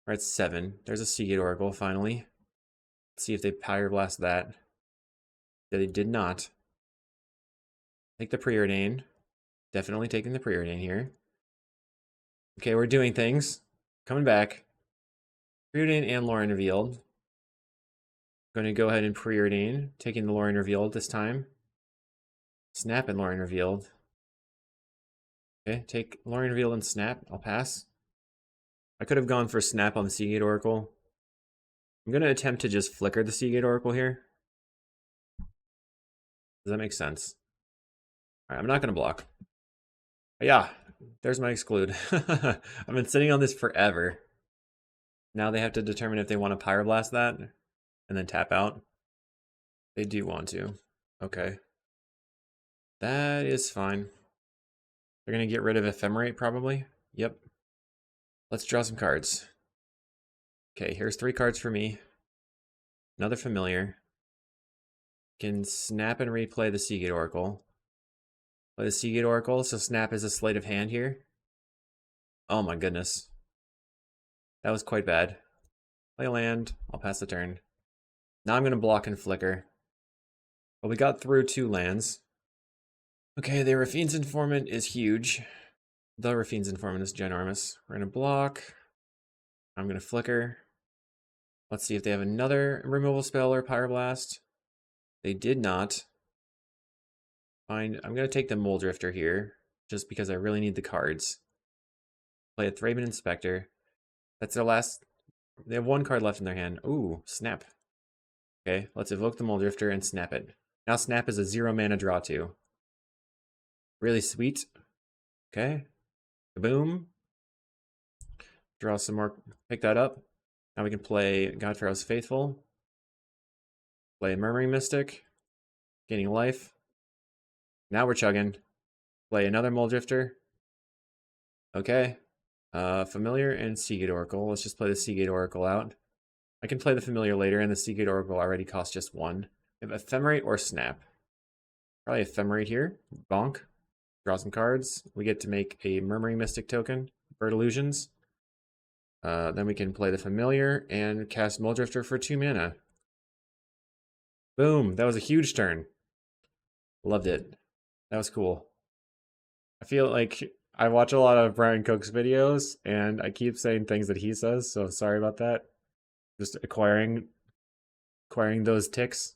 We're at 7. There's a Seagate Oracle finally. Let's see if they Pyroblast that. They did not. Take the Preordain. Definitely taking the Preordain here. Okay, we're doing things. Coming back. Preordain and Lorien Revealed. Going to go ahead and Preordain, taking the Lorien Revealed this time. Snap and Lorien Revealed. Okay, take Lorien Revealed and Snap. I'll pass. I could have gone for Snap on the Seagate Oracle. I'm going to attempt to just flicker the Seagate Oracle here. Does that make sense? All right, I'm not going to block. But yeah, there's my Exclude. I've been sitting on this forever. Now they have to determine if they want to Pyroblast that and then tap out. They do want to. Okay. That is fine. They're going to get rid of Ephemerate probably. Yep. Let's draw some cards. Okay, here's 3 cards for me. Another Familiar. Can snap and replay the Seagate Oracle. Play the Seagate Oracle, so snap is a sleight of hand here. Oh my goodness. That was quite bad. Play a land. I'll pass the turn. Now I'm going to block and flicker. But we got through 2 lands. Okay, the Raffine's Informant is huge. The Raffine's Informant is ginormous. We're going to block. I'm going to flicker. Let's see if they have another removal spell or Pyroblast. They did not. Fine. I'm going to take the Mole Drifter here, just because I really need the cards. Play a Thraben Inspector. That's their last. They have 1 card left in their hand. Ooh, snap. Okay, let's evoke the Mole Drifter and snap it. Now snap is a 0 mana draw 2. Really sweet. Okay. Boom. Draw some more. Pick that up. Now we can play God Pharaoh's Faithful. Play Murmuring Mystic. Gaining life. Now we're chugging. Play another Mole Drifter. Okay. Familiar and Seagate Oracle. Let's just play the Seagate Oracle out. I can play the Familiar later, and the Seagate Oracle already costs just 1. We have Ephemerate or Snap. Probably Ephemerate here. Bonk. Draw some cards. We get to make a Murmuring Mystic token. Bird Illusions. Then we can play the Familiar and cast Mole Drifter for 2 mana. Boom. That was a huge turn. Loved it. That was cool. I feel like I watch a lot of Brian Cook's videos, and I keep saying things that he says, so sorry about that. Just acquiring those ticks.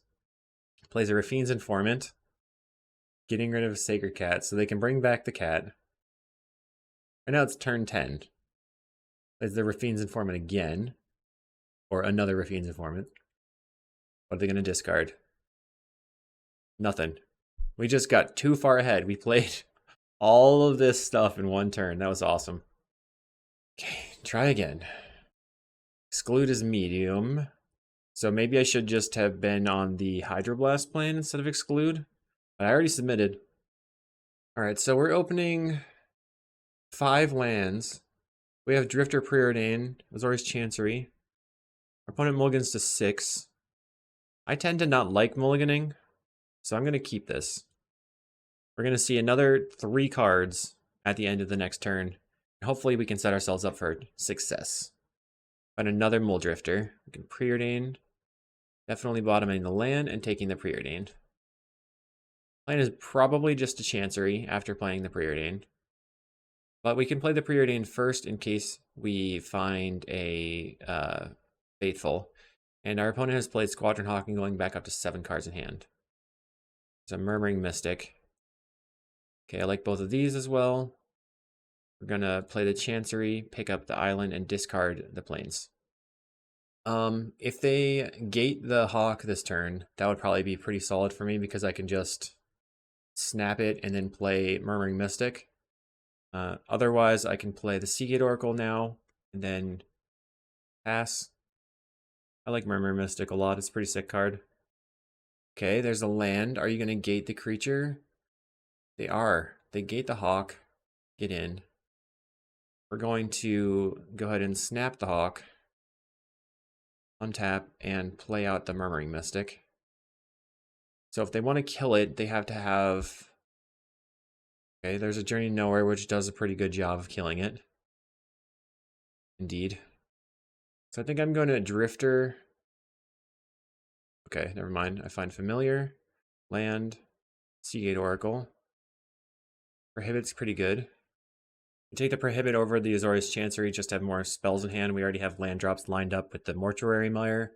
Plays a Raffine's Informant. Getting rid of Sacred Cat, so they can bring back the cat. And now it's turn 10. Plays the Raffine's Informant again. Or another Raffine's Informant. What are they going to discard? Nothing. We just got too far ahead. We played all of this stuff in 1 turn. That was awesome. Okay, try again. Exclude is medium. So maybe I should just have been on the Hydroblast plan instead of Exclude. But I already submitted. Alright, so we're opening 5 lands. We have Drifter Preordain, Azorius Chancery. Our opponent mulligans to 6. I tend to not like mulliganing, so I'm going to keep this. We're going to see another 3 cards at the end of the next turn. And hopefully we can set ourselves up for success. Find another Mole Drifter. We can Preordain. Definitely bottoming the land and taking the Preordain. Plan is probably just a Chancery after playing the Preordain. But we can play the Preordain first in case we find a Faithful. And our opponent has played Squadron Hawk and going back up to 7 cards in hand. It's a Murmuring Mystic. Okay, I like both of these as well. We're gonna play the Chancery, pick up the island, and discard the plains. If they gate the Hawk this turn, that would probably be pretty solid for me because I can just snap it and then play Murmuring Mystic. Otherwise, I can play the Seagate Oracle now and then pass. I like Murmuring Mystic a lot. It's a pretty sick card. Okay, there's a land. Are you going to gate the creature? They are. They gate the Hawk. Get in. We're going to go ahead and snap the Hawk, untap, and play out the Murmuring Mystic. So if they want to kill it, they have to have... Okay, there's a Journey to Nowhere, which does a pretty good job of killing it. Indeed. So I think I'm going to Drifter. Okay, never mind. I find Familiar, land, Seagate Oracle. Prohibit's pretty good. We take the Prohibit over the Azorius Chancery just to have more spells in hand. We already have land drops lined up with the Mortuary Mire.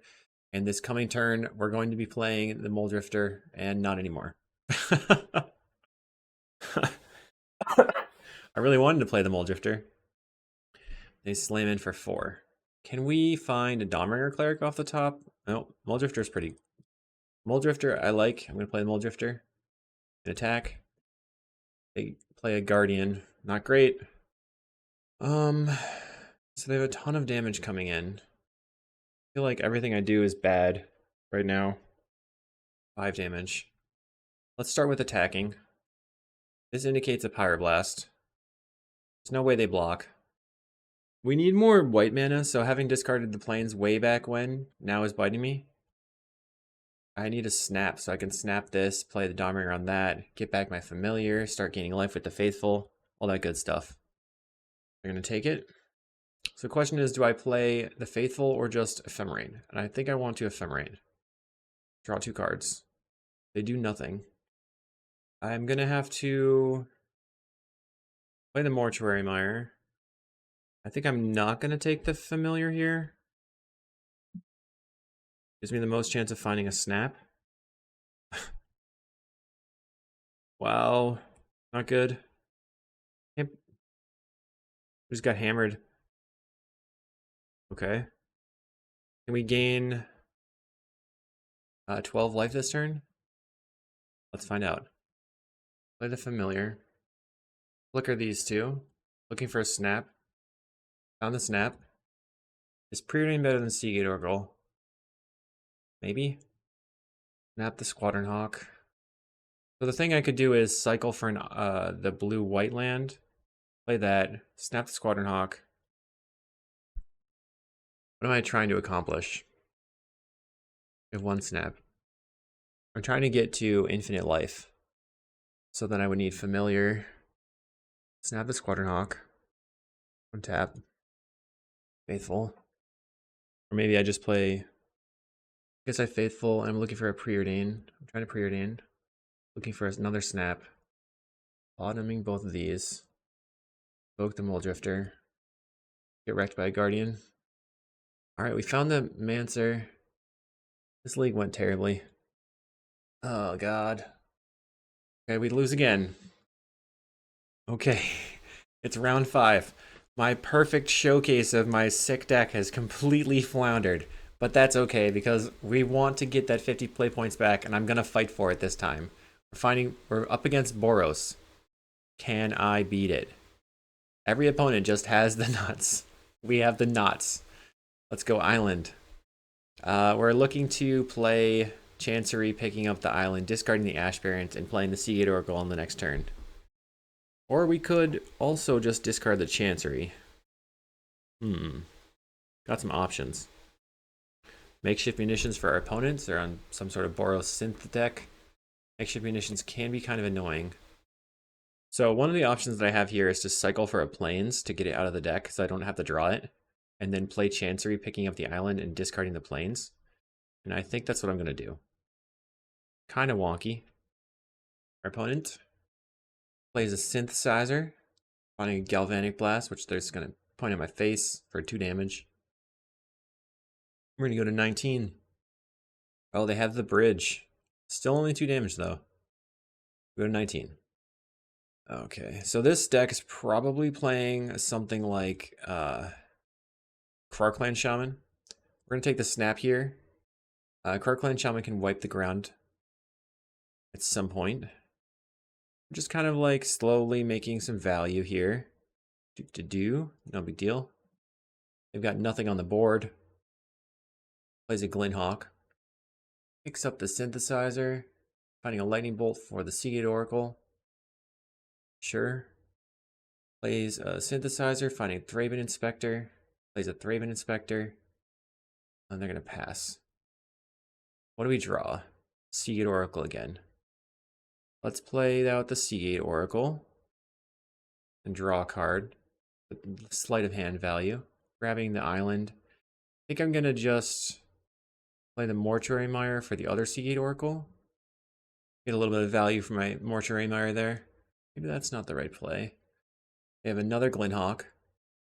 And this coming turn, we're going to be playing the Mole Drifter, and not anymore. I really wanted to play the Mole Drifter. They slam in for 4. Can we find a Dawnbringer Cleric off the top? No, Mole Drifter is pretty... Mole Drifter, I like. I'm going to play the Mole Drifter. An attack. They play a Guardian. Not great. So they have a ton of damage coming in. I feel like everything I do is bad right now. 5 damage. Let's start with attacking. This indicates a Pyroblast. There's no way they block. We need more white mana, so having discarded the plains way back when, now is biting me. I need a snap, so I can snap this, play the Dawnbringer on that, get back my Familiar, start gaining life with the Faithful, all that good stuff. I'm going to take it. So the question is, do I play the Faithful or just Ephemerate? And I think I want to Ephemerate. Draw 2 cards. They do nothing. I'm going to have to play the Mortuary Mire. I think I'm not going to take the Familiar here. Gives me the most chance of finding a snap. Wow. Not good. Yep. Just got hammered. Okay. Can we gain 12 life this turn? Let's find out. Play the Familiar. Flicker these two. Looking for a snap. Found the snap. Is Preordain better than Seagate Oracle? Maybe. Snap the Squadron Hawk. So the thing I could do is cycle for the blue-white land. Play that. Snap the Squadron Hawk. What am I trying to accomplish? I have 1 snap. I'm trying to get to infinite life. So then I would need Familiar. Snap the Squadron Hawk. Untap. Faithful. Or maybe I just play... I guess I Faithful and I'm looking for a Preordain. I'm trying to Preordain. Looking for another snap. Bottoming both of these. Evoke the Mole Drifter. Get wrecked by a Guardian. Alright, we found the Mancer. This league went terribly. Oh god. Okay, we lose again. Okay. It's round 5. My perfect showcase of my sick deck has completely floundered. But that's okay, because we want to get that 50 play points back, and I'm going to fight for it this time. We're up against Boros. Can I beat it? Every opponent just has the nuts. We have the knots. Let's go island. We're looking to play Chancery, picking up the island, discarding the Ash Barrens, and playing the Seagate Oracle on the next turn. Or we could also just discard the Chancery. Got some options. Makeshift munitions for our opponents. They're on some sort of Boros Synth deck. Makeshift munitions can be kind of annoying. So one of the options that I have here is to cycle for a plains to get it out of the deck so I don't have to draw it. And then play Chancery, picking up the island and discarding the plains. And I think that's what I'm going to do. Kind of wonky. Our opponent plays a Synthesizer, finding a Galvanic Blast, which they're just going to point at my face for 2 damage. We're going to go to 19. Oh, they have the bridge. Still only 2 damage, though. Go to 19. Okay, so this deck is probably playing something like Clan Shaman. We're going to take the snap here. Clan Shaman can wipe the ground at some point. Just kind of like slowly making some value here. No big deal. They've got nothing on the board. Plays a Glinhawk. Picks up the synthesizer. Finding a lightning bolt for the Seagate Oracle. Sure. Plays a synthesizer, finding Thraben Inspector. Plays a Thraben Inspector. And they're going to pass. What do we draw? Seagate Oracle again. Let's play out the Seagate Oracle. And draw a card. With sleight of hand value. Grabbing the island. I think I'm going to just play the Mortuary Mire for the other Seagate Oracle. Get a little bit of value for my Mortuary Mire there. Maybe that's not the right play. They have another Glinhawk.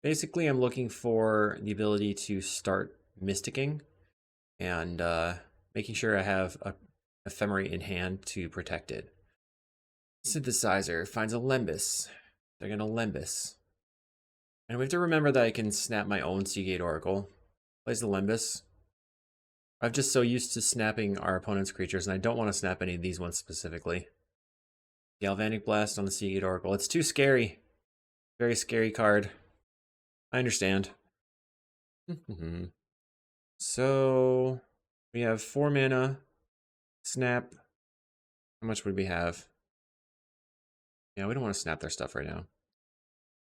Basically, I'm looking for the ability to start Mysticking and making sure I have a Ephemerate in hand to protect it. Synthesizer finds a Lembas. They're going to Lembas. And we have to remember that I can snap my own Seagate Oracle. Plays the Lembas. I'm just so used to snapping our opponent's creatures, and I don't want to snap any of these ones specifically. Galvanic Blast on the Seagate Oracle. It's too scary. Very scary card. I understand. So, we have 4 mana. Snap. How much would we have? Yeah, we don't want to snap their stuff right now.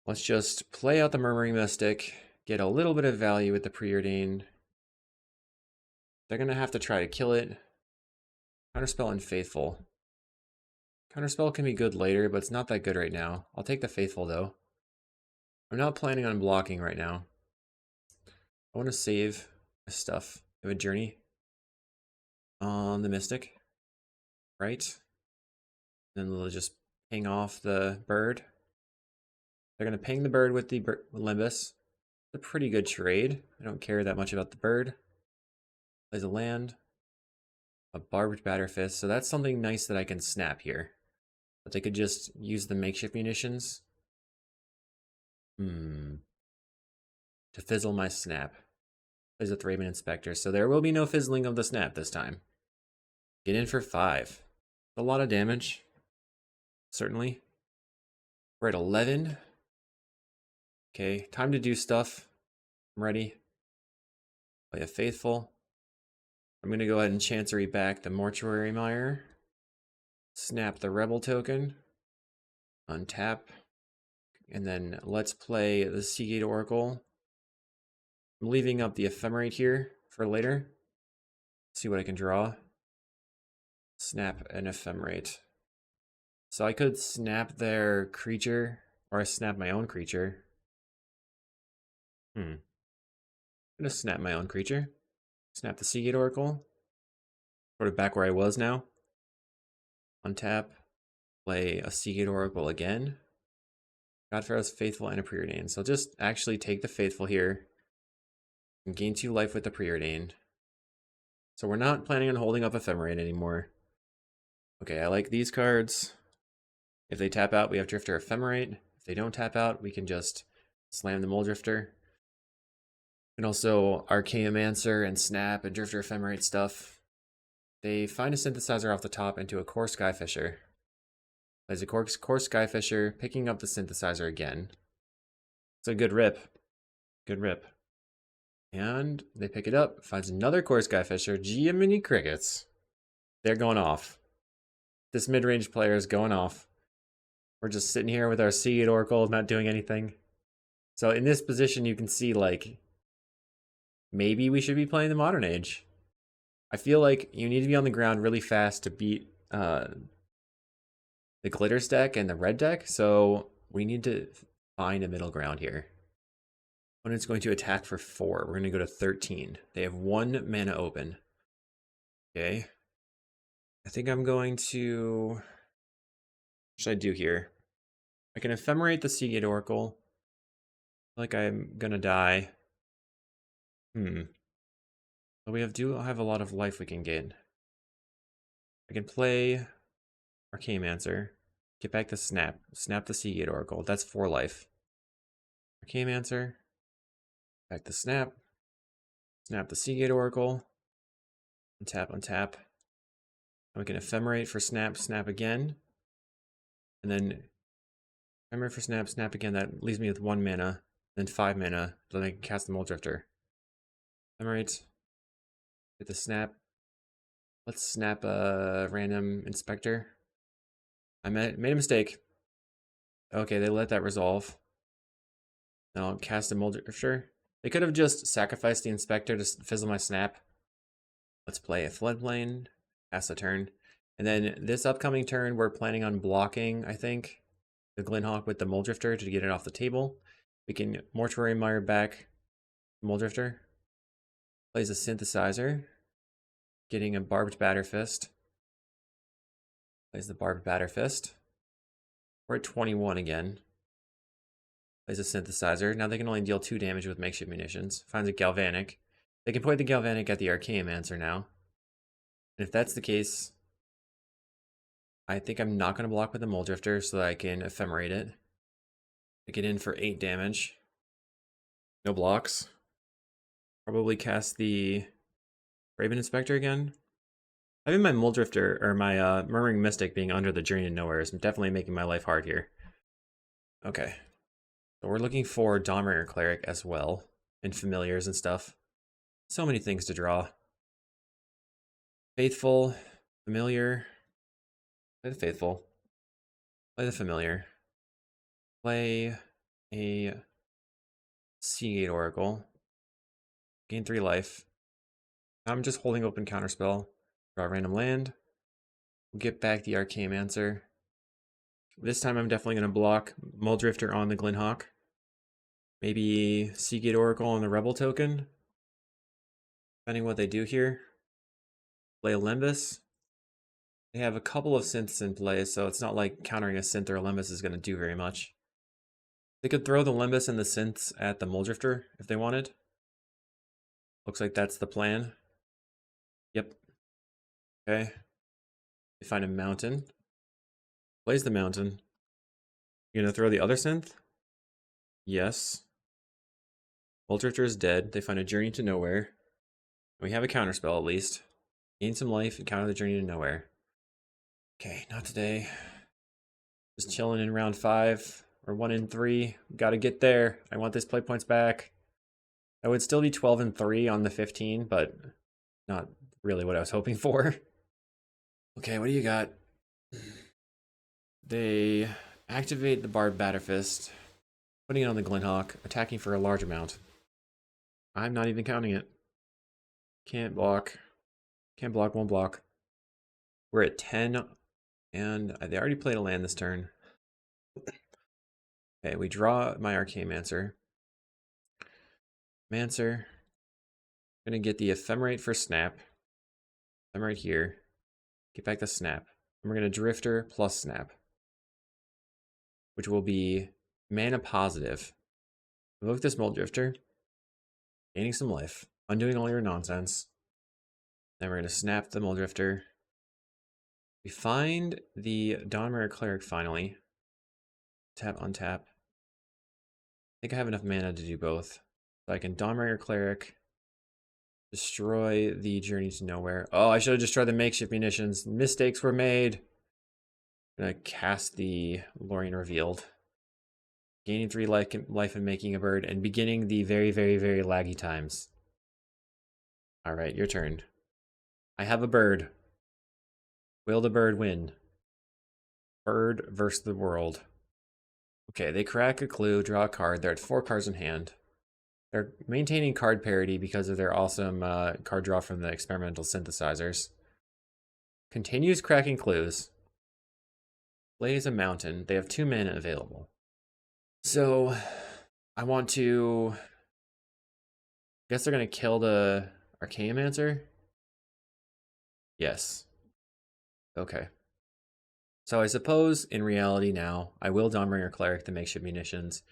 Let's just play out the Murmuring Mystic. Get a little bit of value with the Preordained. They're going to have to try to kill it. Counterspell and Faithful. Counterspell can be good later, but it's not that good right now. I'll take the Faithful, though. I'm not planning on blocking right now. I want to save my stuff. I have a Journey on the Mystic. Right? Then they'll just ping off the bird. They're going to ping the bird with the Limbus. It's a pretty good trade. I don't care that much about the bird. Plays a land. A Barbed Batterfist. So that's something nice that I can snap here. But they could just use the makeshift munitions. To fizzle my snap. Plays a Thraben Inspector. So there will be no fizzling of the snap this time. Get in for 5. A lot of damage. Certainly. We're at 11. Okay, time to do stuff. I'm ready. Play a Faithful. I'm going to go ahead and Chancery back the Mortuary Mire. Snap the Rebel token. Untap. And then let's play the Seagate Oracle. I'm leaving up the Ephemerate here for later. See what I can draw. Snap an Ephemerate. So I could snap their creature, or I snap my own creature. I'm gonna snap my own creature. Snap the Seagate Oracle. Sort of back where I was now. Untap. Play a Seagate Oracle again. Godpharaoh's Faithful and a Preordained. So just actually take the Faithful here. And gain 2 life with the Preordained. So we're not planning on holding up Ephemerate anymore. Okay, I like these cards. If they tap out, we have Drifter Ephemerate. If they don't tap out, we can just slam the Mole Drifter. And also Archaeomancer and Snap and Drifter Ephemerate stuff. They find a Synthesizer off the top into a Core Skyfisher. Plays a Core Skyfisher, picking up the Synthesizer again. It's a good rip. Good rip. And they pick it up, finds another Core Skyfisher. Mini Crickets. They're going off. This mid-range player is going off. We're just sitting here with our Seagate Oracle, not doing anything. So in this position, you can see, like, maybe we should be playing the Modern Age. I feel like you need to be on the ground really fast to beat the Glitters deck and the red deck, so we need to find a middle ground here. Opponent's going to attack for 4. We're going to go to 13. They have 1 mana open. Okay. I think I'm going to... What should I do here? I can Ephemerate the Seagate Oracle. I feel like I'm going to die. But we do have a lot of life we can get. I can play Archaeomancer. Get back the Snap. Snap the Seagate Oracle. That's 4 life. Archaeomancer. Back the Snap. Snap the Seagate Oracle. Untap, untap. We can Ephemerate for Snap, Snap again. And then Ephemerate for Snap, Snap again. That leaves me with 1 mana. Then 5 mana. Then I can cast the Muldrifter. Ephemerate. Get the Snap. Let's snap a random Inspector. I made a mistake. Okay, they let that resolve. Then I'll cast a Muldrifter. They could have just sacrificed the Inspector to fizzle my Snap. Let's play a Floodplain. Pass the turn. And then this upcoming turn, we're planning on blocking, I think, the Glinhawk with the Muldrifter to get it off the table. We can Mortuary Mire back Muldrifter. Plays a Synthesizer. Getting a Barbed Batterfist. Plays the Barbed Batterfist. We're at 21 again. Plays a Synthesizer. Now they can only deal 2 damage with makeshift munitions. Finds a Galvanic. They can point the Galvanic at the Archaeomancer now. And if that's the case, I think I'm not going to block with the Muldrifter so that I can Ephemerate it. I get in for 8 damage. No blocks. Probably cast the Raven Inspector again. Having my Muldrifter, or my Murmuring Mystic being under the Journey to Nowhere is definitely making my life hard here. Okay. So we're looking for Dawnbringer Cleric as well, and Familiars and stuff. So many things to draw. Faithful, Familiar. Play the Faithful. Play the Familiar. Play a Seagate Oracle. Gain 3 life. I'm just holding open Counterspell. Draw a random land. We'll get back the Archaeomancer. This time I'm definitely going to block Muldrifter on the Glinhawk. Maybe Seagate Oracle on the Rebel token. Depending what they do here. Play a Limbus. They have a couple of synths in play, so it's not like countering a synth or a Limbus is going to do very much. They could throw the Limbus and the synths at the Muldrifter if they wanted. Looks like that's the plan. Yep. Okay. They find a mountain. Plays the mountain. You're gonna throw the other synth? Yes. Muldrifter is dead. They find a Journey to Nowhere. We have a counterspell at least. Gain some life and counter the Journey to Nowhere. Okay, not today. Just chilling in round 5. We're 1 in 3. Gotta get there. I want this play points back. I would still be 12 and 3 on the 15, but not really what I was hoping for. Okay, what do you got? They activate the Barbed Batterfist, putting it on the Glinhawk, attacking for a large amount. I'm not even counting it. Can't block. Can't block, won't block. We're at 10, and they already played a land this turn. Okay, we draw my Archaeomancer. Mancer. Gonna get the Ephemerate for Snap. Ephemerate here. Get back the Snap. And we're gonna Drifter plus Snap, which will be mana positive. Evoke this Muldrifter, gaining some life, undoing all your nonsense. Then we're gonna snap the Muldrifter. We find the Dawnbringer Cleric finally. Tap, untap. I think I have enough mana to do both. So I can Dawnbringer Cleric, destroy the Journey to Nowhere. Oh, I should have destroyed the makeshift munitions. Mistakes were made. I'm gonna cast the Lorien Revealed. Gaining 3 life and making a bird, and beginning the very, very, very laggy times. Alright, your turn. I have a bird. Will the bird win? Bird versus the world. Okay, they crack a clue, draw a card. They're at 4 cards in hand. They're maintaining card parity because of their awesome card draw from the experimental synthesizers. Continues cracking clues. Plays a mountain. They have 2 mana available. So, I want to... I guess they're going to kill the Archaeomancer? Yes. Okay. So I suppose, in reality now, I will Dawnbringer Cleric the makeshift munitions,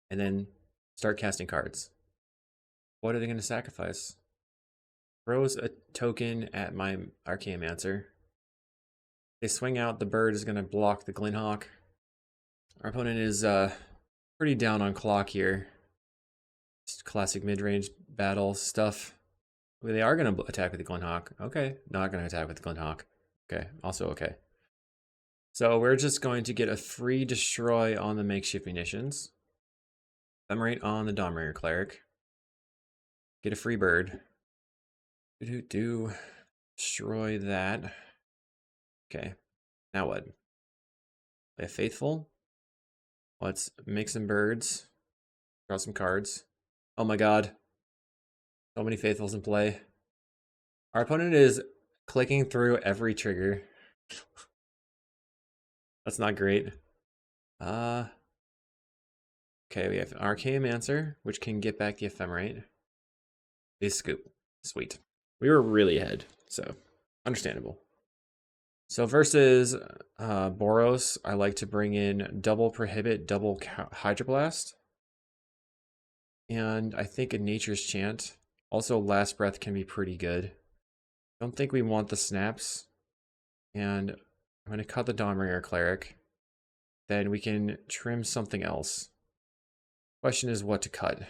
and then start casting cards. What are they going to sacrifice? Throws a token at my Archaeomancer. They swing out, the bird is going to block the Glinthawk. Our opponent is pretty down on clock here. Just classic mid-range battle stuff. Well, they are going to attack with the Glinthawk. Okay, not going to attack with the Glinthawk. Okay, also okay. So we're just going to get a free destroy on the makeshift munitions. Ephemerate on the Dominator Cleric. Get a free bird. Destroy that. Okay, now what? Play a Faithful. Let's make some birds. Draw some cards. Oh my god. So many Faithfuls in play. Our opponent is clicking through every trigger. That's not great. Okay, we have Archaeomancer, which can get back the Ephemerate. Base scoop. Sweet. We were really ahead, so understandable. So versus Boros, I like to bring in double Prohibit, double Hydroblast. And I think a Nature's Chant. Also, Last Breath can be pretty good. Don't think we want the snaps. And I'm going to cut the Dawnbringer Cleric. Then we can trim something else. Question is what to cut.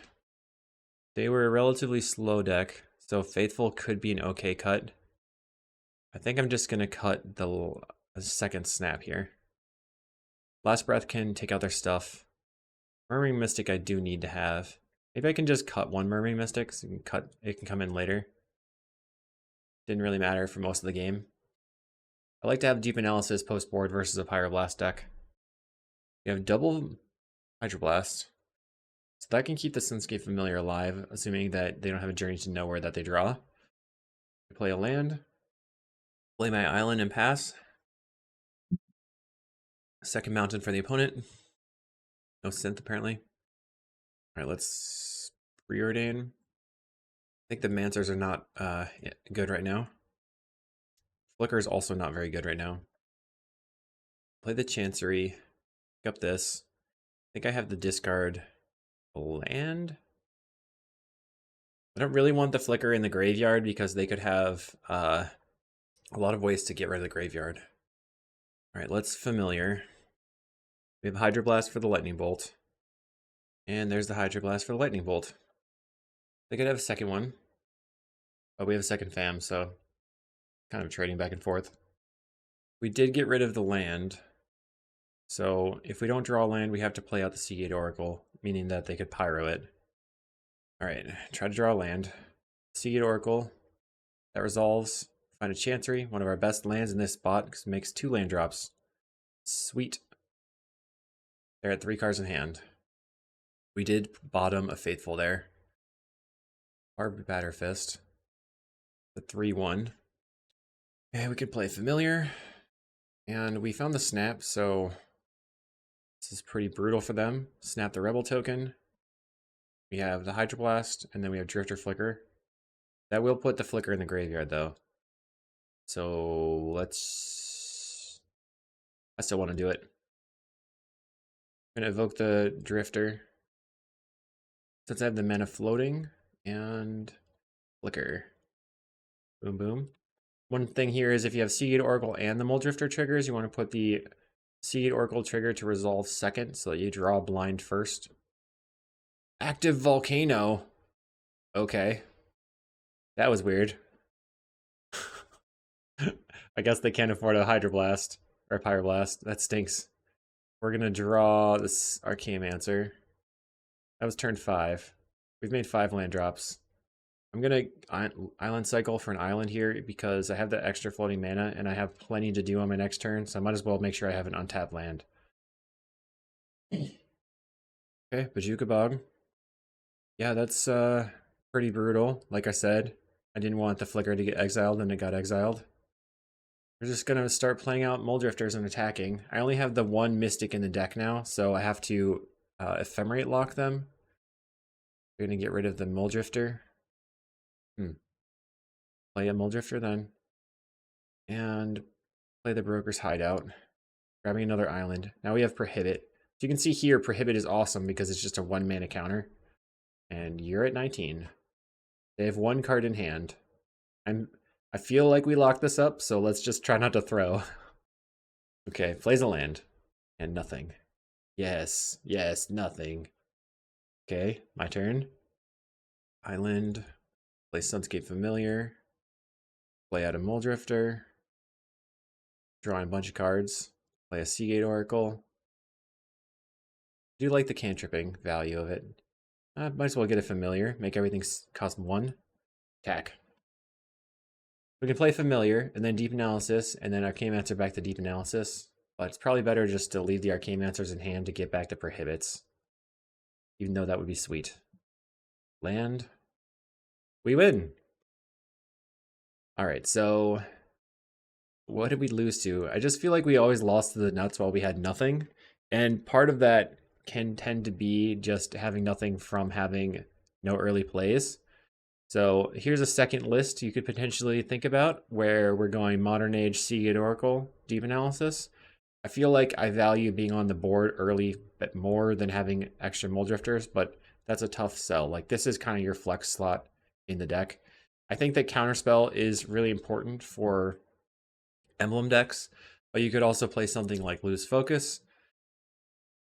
They were a relatively slow deck, so Faithful could be an okay cut. I think I'm just going to cut the second snap here. Last Breath can take out their stuff. Murmuring Mystic I do need to have. Maybe I can just cut one Murmuring Mystic so it can come in later. Didn't really matter for most of the game. I like to have Deep Analysis post-board versus a Pyroblast deck. We have double Hydroblast. So that can keep the Sunscape Familiar alive, assuming that they don't have a Journey to Nowhere that they draw. I play a land. Play my island and pass. Second mountain for the opponent. No Synth, apparently. Alright, let's preordain. I think the Mancers are not good right now. Flicker is also not very good right now. Play the Chancery. Pick up this. I think I have the discard land. I don't really want the Flicker in the graveyard because they could have a lot of ways to get rid of the graveyard. Alright, let's Familiar. We have Hydroblast for the Lightning Bolt. And there's the Hydroblast for the Lightning Bolt. They could have a second one. But we have a second fam, so kind of trading back and forth. We did get rid of the land. So if we don't draw land, we have to play out the Seagate Oracle, meaning that they could pyro it. Alright, try to draw land. Seagate Oracle. That resolves. Find a Chancery, one of our best lands in this spot, because it makes 2 land drops. Sweet. They're at 3 cards in hand. We did bottom a Faithful there. Barbed Batterfist. The 3-1. And we could play Familiar. And we found the snap, so this is pretty brutal for them. Snap the Rebel token. We have the Hydroblast, and then we have Drifter Flicker. That will put the Flicker in the graveyard, though. So let's... I still want to do it. I'm going to evoke the Drifter. Since I have the mana floating, and Flicker. Boom, boom. One thing here is if you have Seagate Oracle and the Muldrifter triggers, you want to put the Seagate Oracle trigger to resolve second so that you draw blind first. Active Volcano. Okay. That was weird. I guess they can't afford a Hydroblast or a Pyroblast. That stinks. We're going to draw this Archaeomancer. That was turn 5. We've made 5 land drops. I'm going to island cycle for an island here because I have the extra floating mana and I have plenty to do on my next turn, so I might as well make sure I have an untapped land. Okay, Bajuka Bog. Yeah, that's pretty brutal. Like I said, I didn't want the Flicker to get exiled and it got exiled. We're just going to start playing out Muldrifters and attacking. I only have the 1 Mystic in the deck now, so I have to Ephemerate lock them. We're going to get rid of the Muldrifter. Play a Muldrifter then. And play the Broker's Hideout. Grabbing another island. Now we have Prohibit. So you can see here, Prohibit is awesome because it's just a 1 mana counter. And you're at 19. They have 1 card in hand. I feel like we locked this up, so let's just try not to throw. Okay, plays a land. And nothing. Yes, yes, nothing. Okay, my turn. Island. Play Sunscape Familiar. Play out a Muldrifter. Drawing a bunch of cards. Play a Seagate Oracle. Do like the cantripping value of it. Might as well get a Familiar. Make everything cost 1. Attack. We can play Familiar, and then Deep Analysis, and then Arcane Answer back to Deep Analysis. But it's probably better just to leave the Arcane Answers in hand to get back to Prohibits. Even though that would be sweet. Land. We win! Alright, so what did we lose to? I just feel like we always lost to the nuts while we had nothing. And part of that can tend to be just having nothing from having no early plays. So here's a second list you could potentially think about where we're going Modern Age, Seagate Oracle, Deep Analysis. I feel like I value being on the board early but more than having extra Muldrifters, but that's a tough sell. Like this is kind of your flex slot in the deck. I think that Counterspell is really important for emblem decks, but you could also play something like Lose Focus.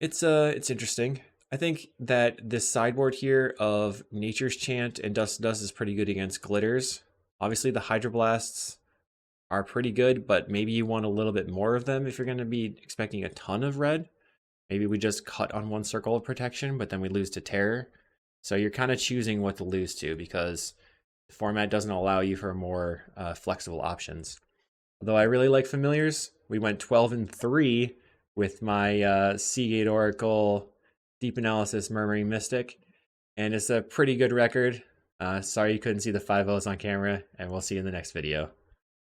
It's interesting. I think that this sideboard here of Nature's Chant and Dust to Dust is pretty good against Glitters. Obviously the Hydroblasts are pretty good, but maybe you want a little bit more of them if you're going to be expecting a ton of red. Maybe we just cut on one circle of protection, but then we lose to Terror. So you're kind of choosing what to lose to because the format doesn't allow you for more flexible options. Although I really like Familiars, we went 12-3 with my Seagate Oracle, Deep Analysis, Murmuring Mystic, and it's a pretty good record. Sorry you couldn't see the 5-0s on camera, and we'll see you in the next video.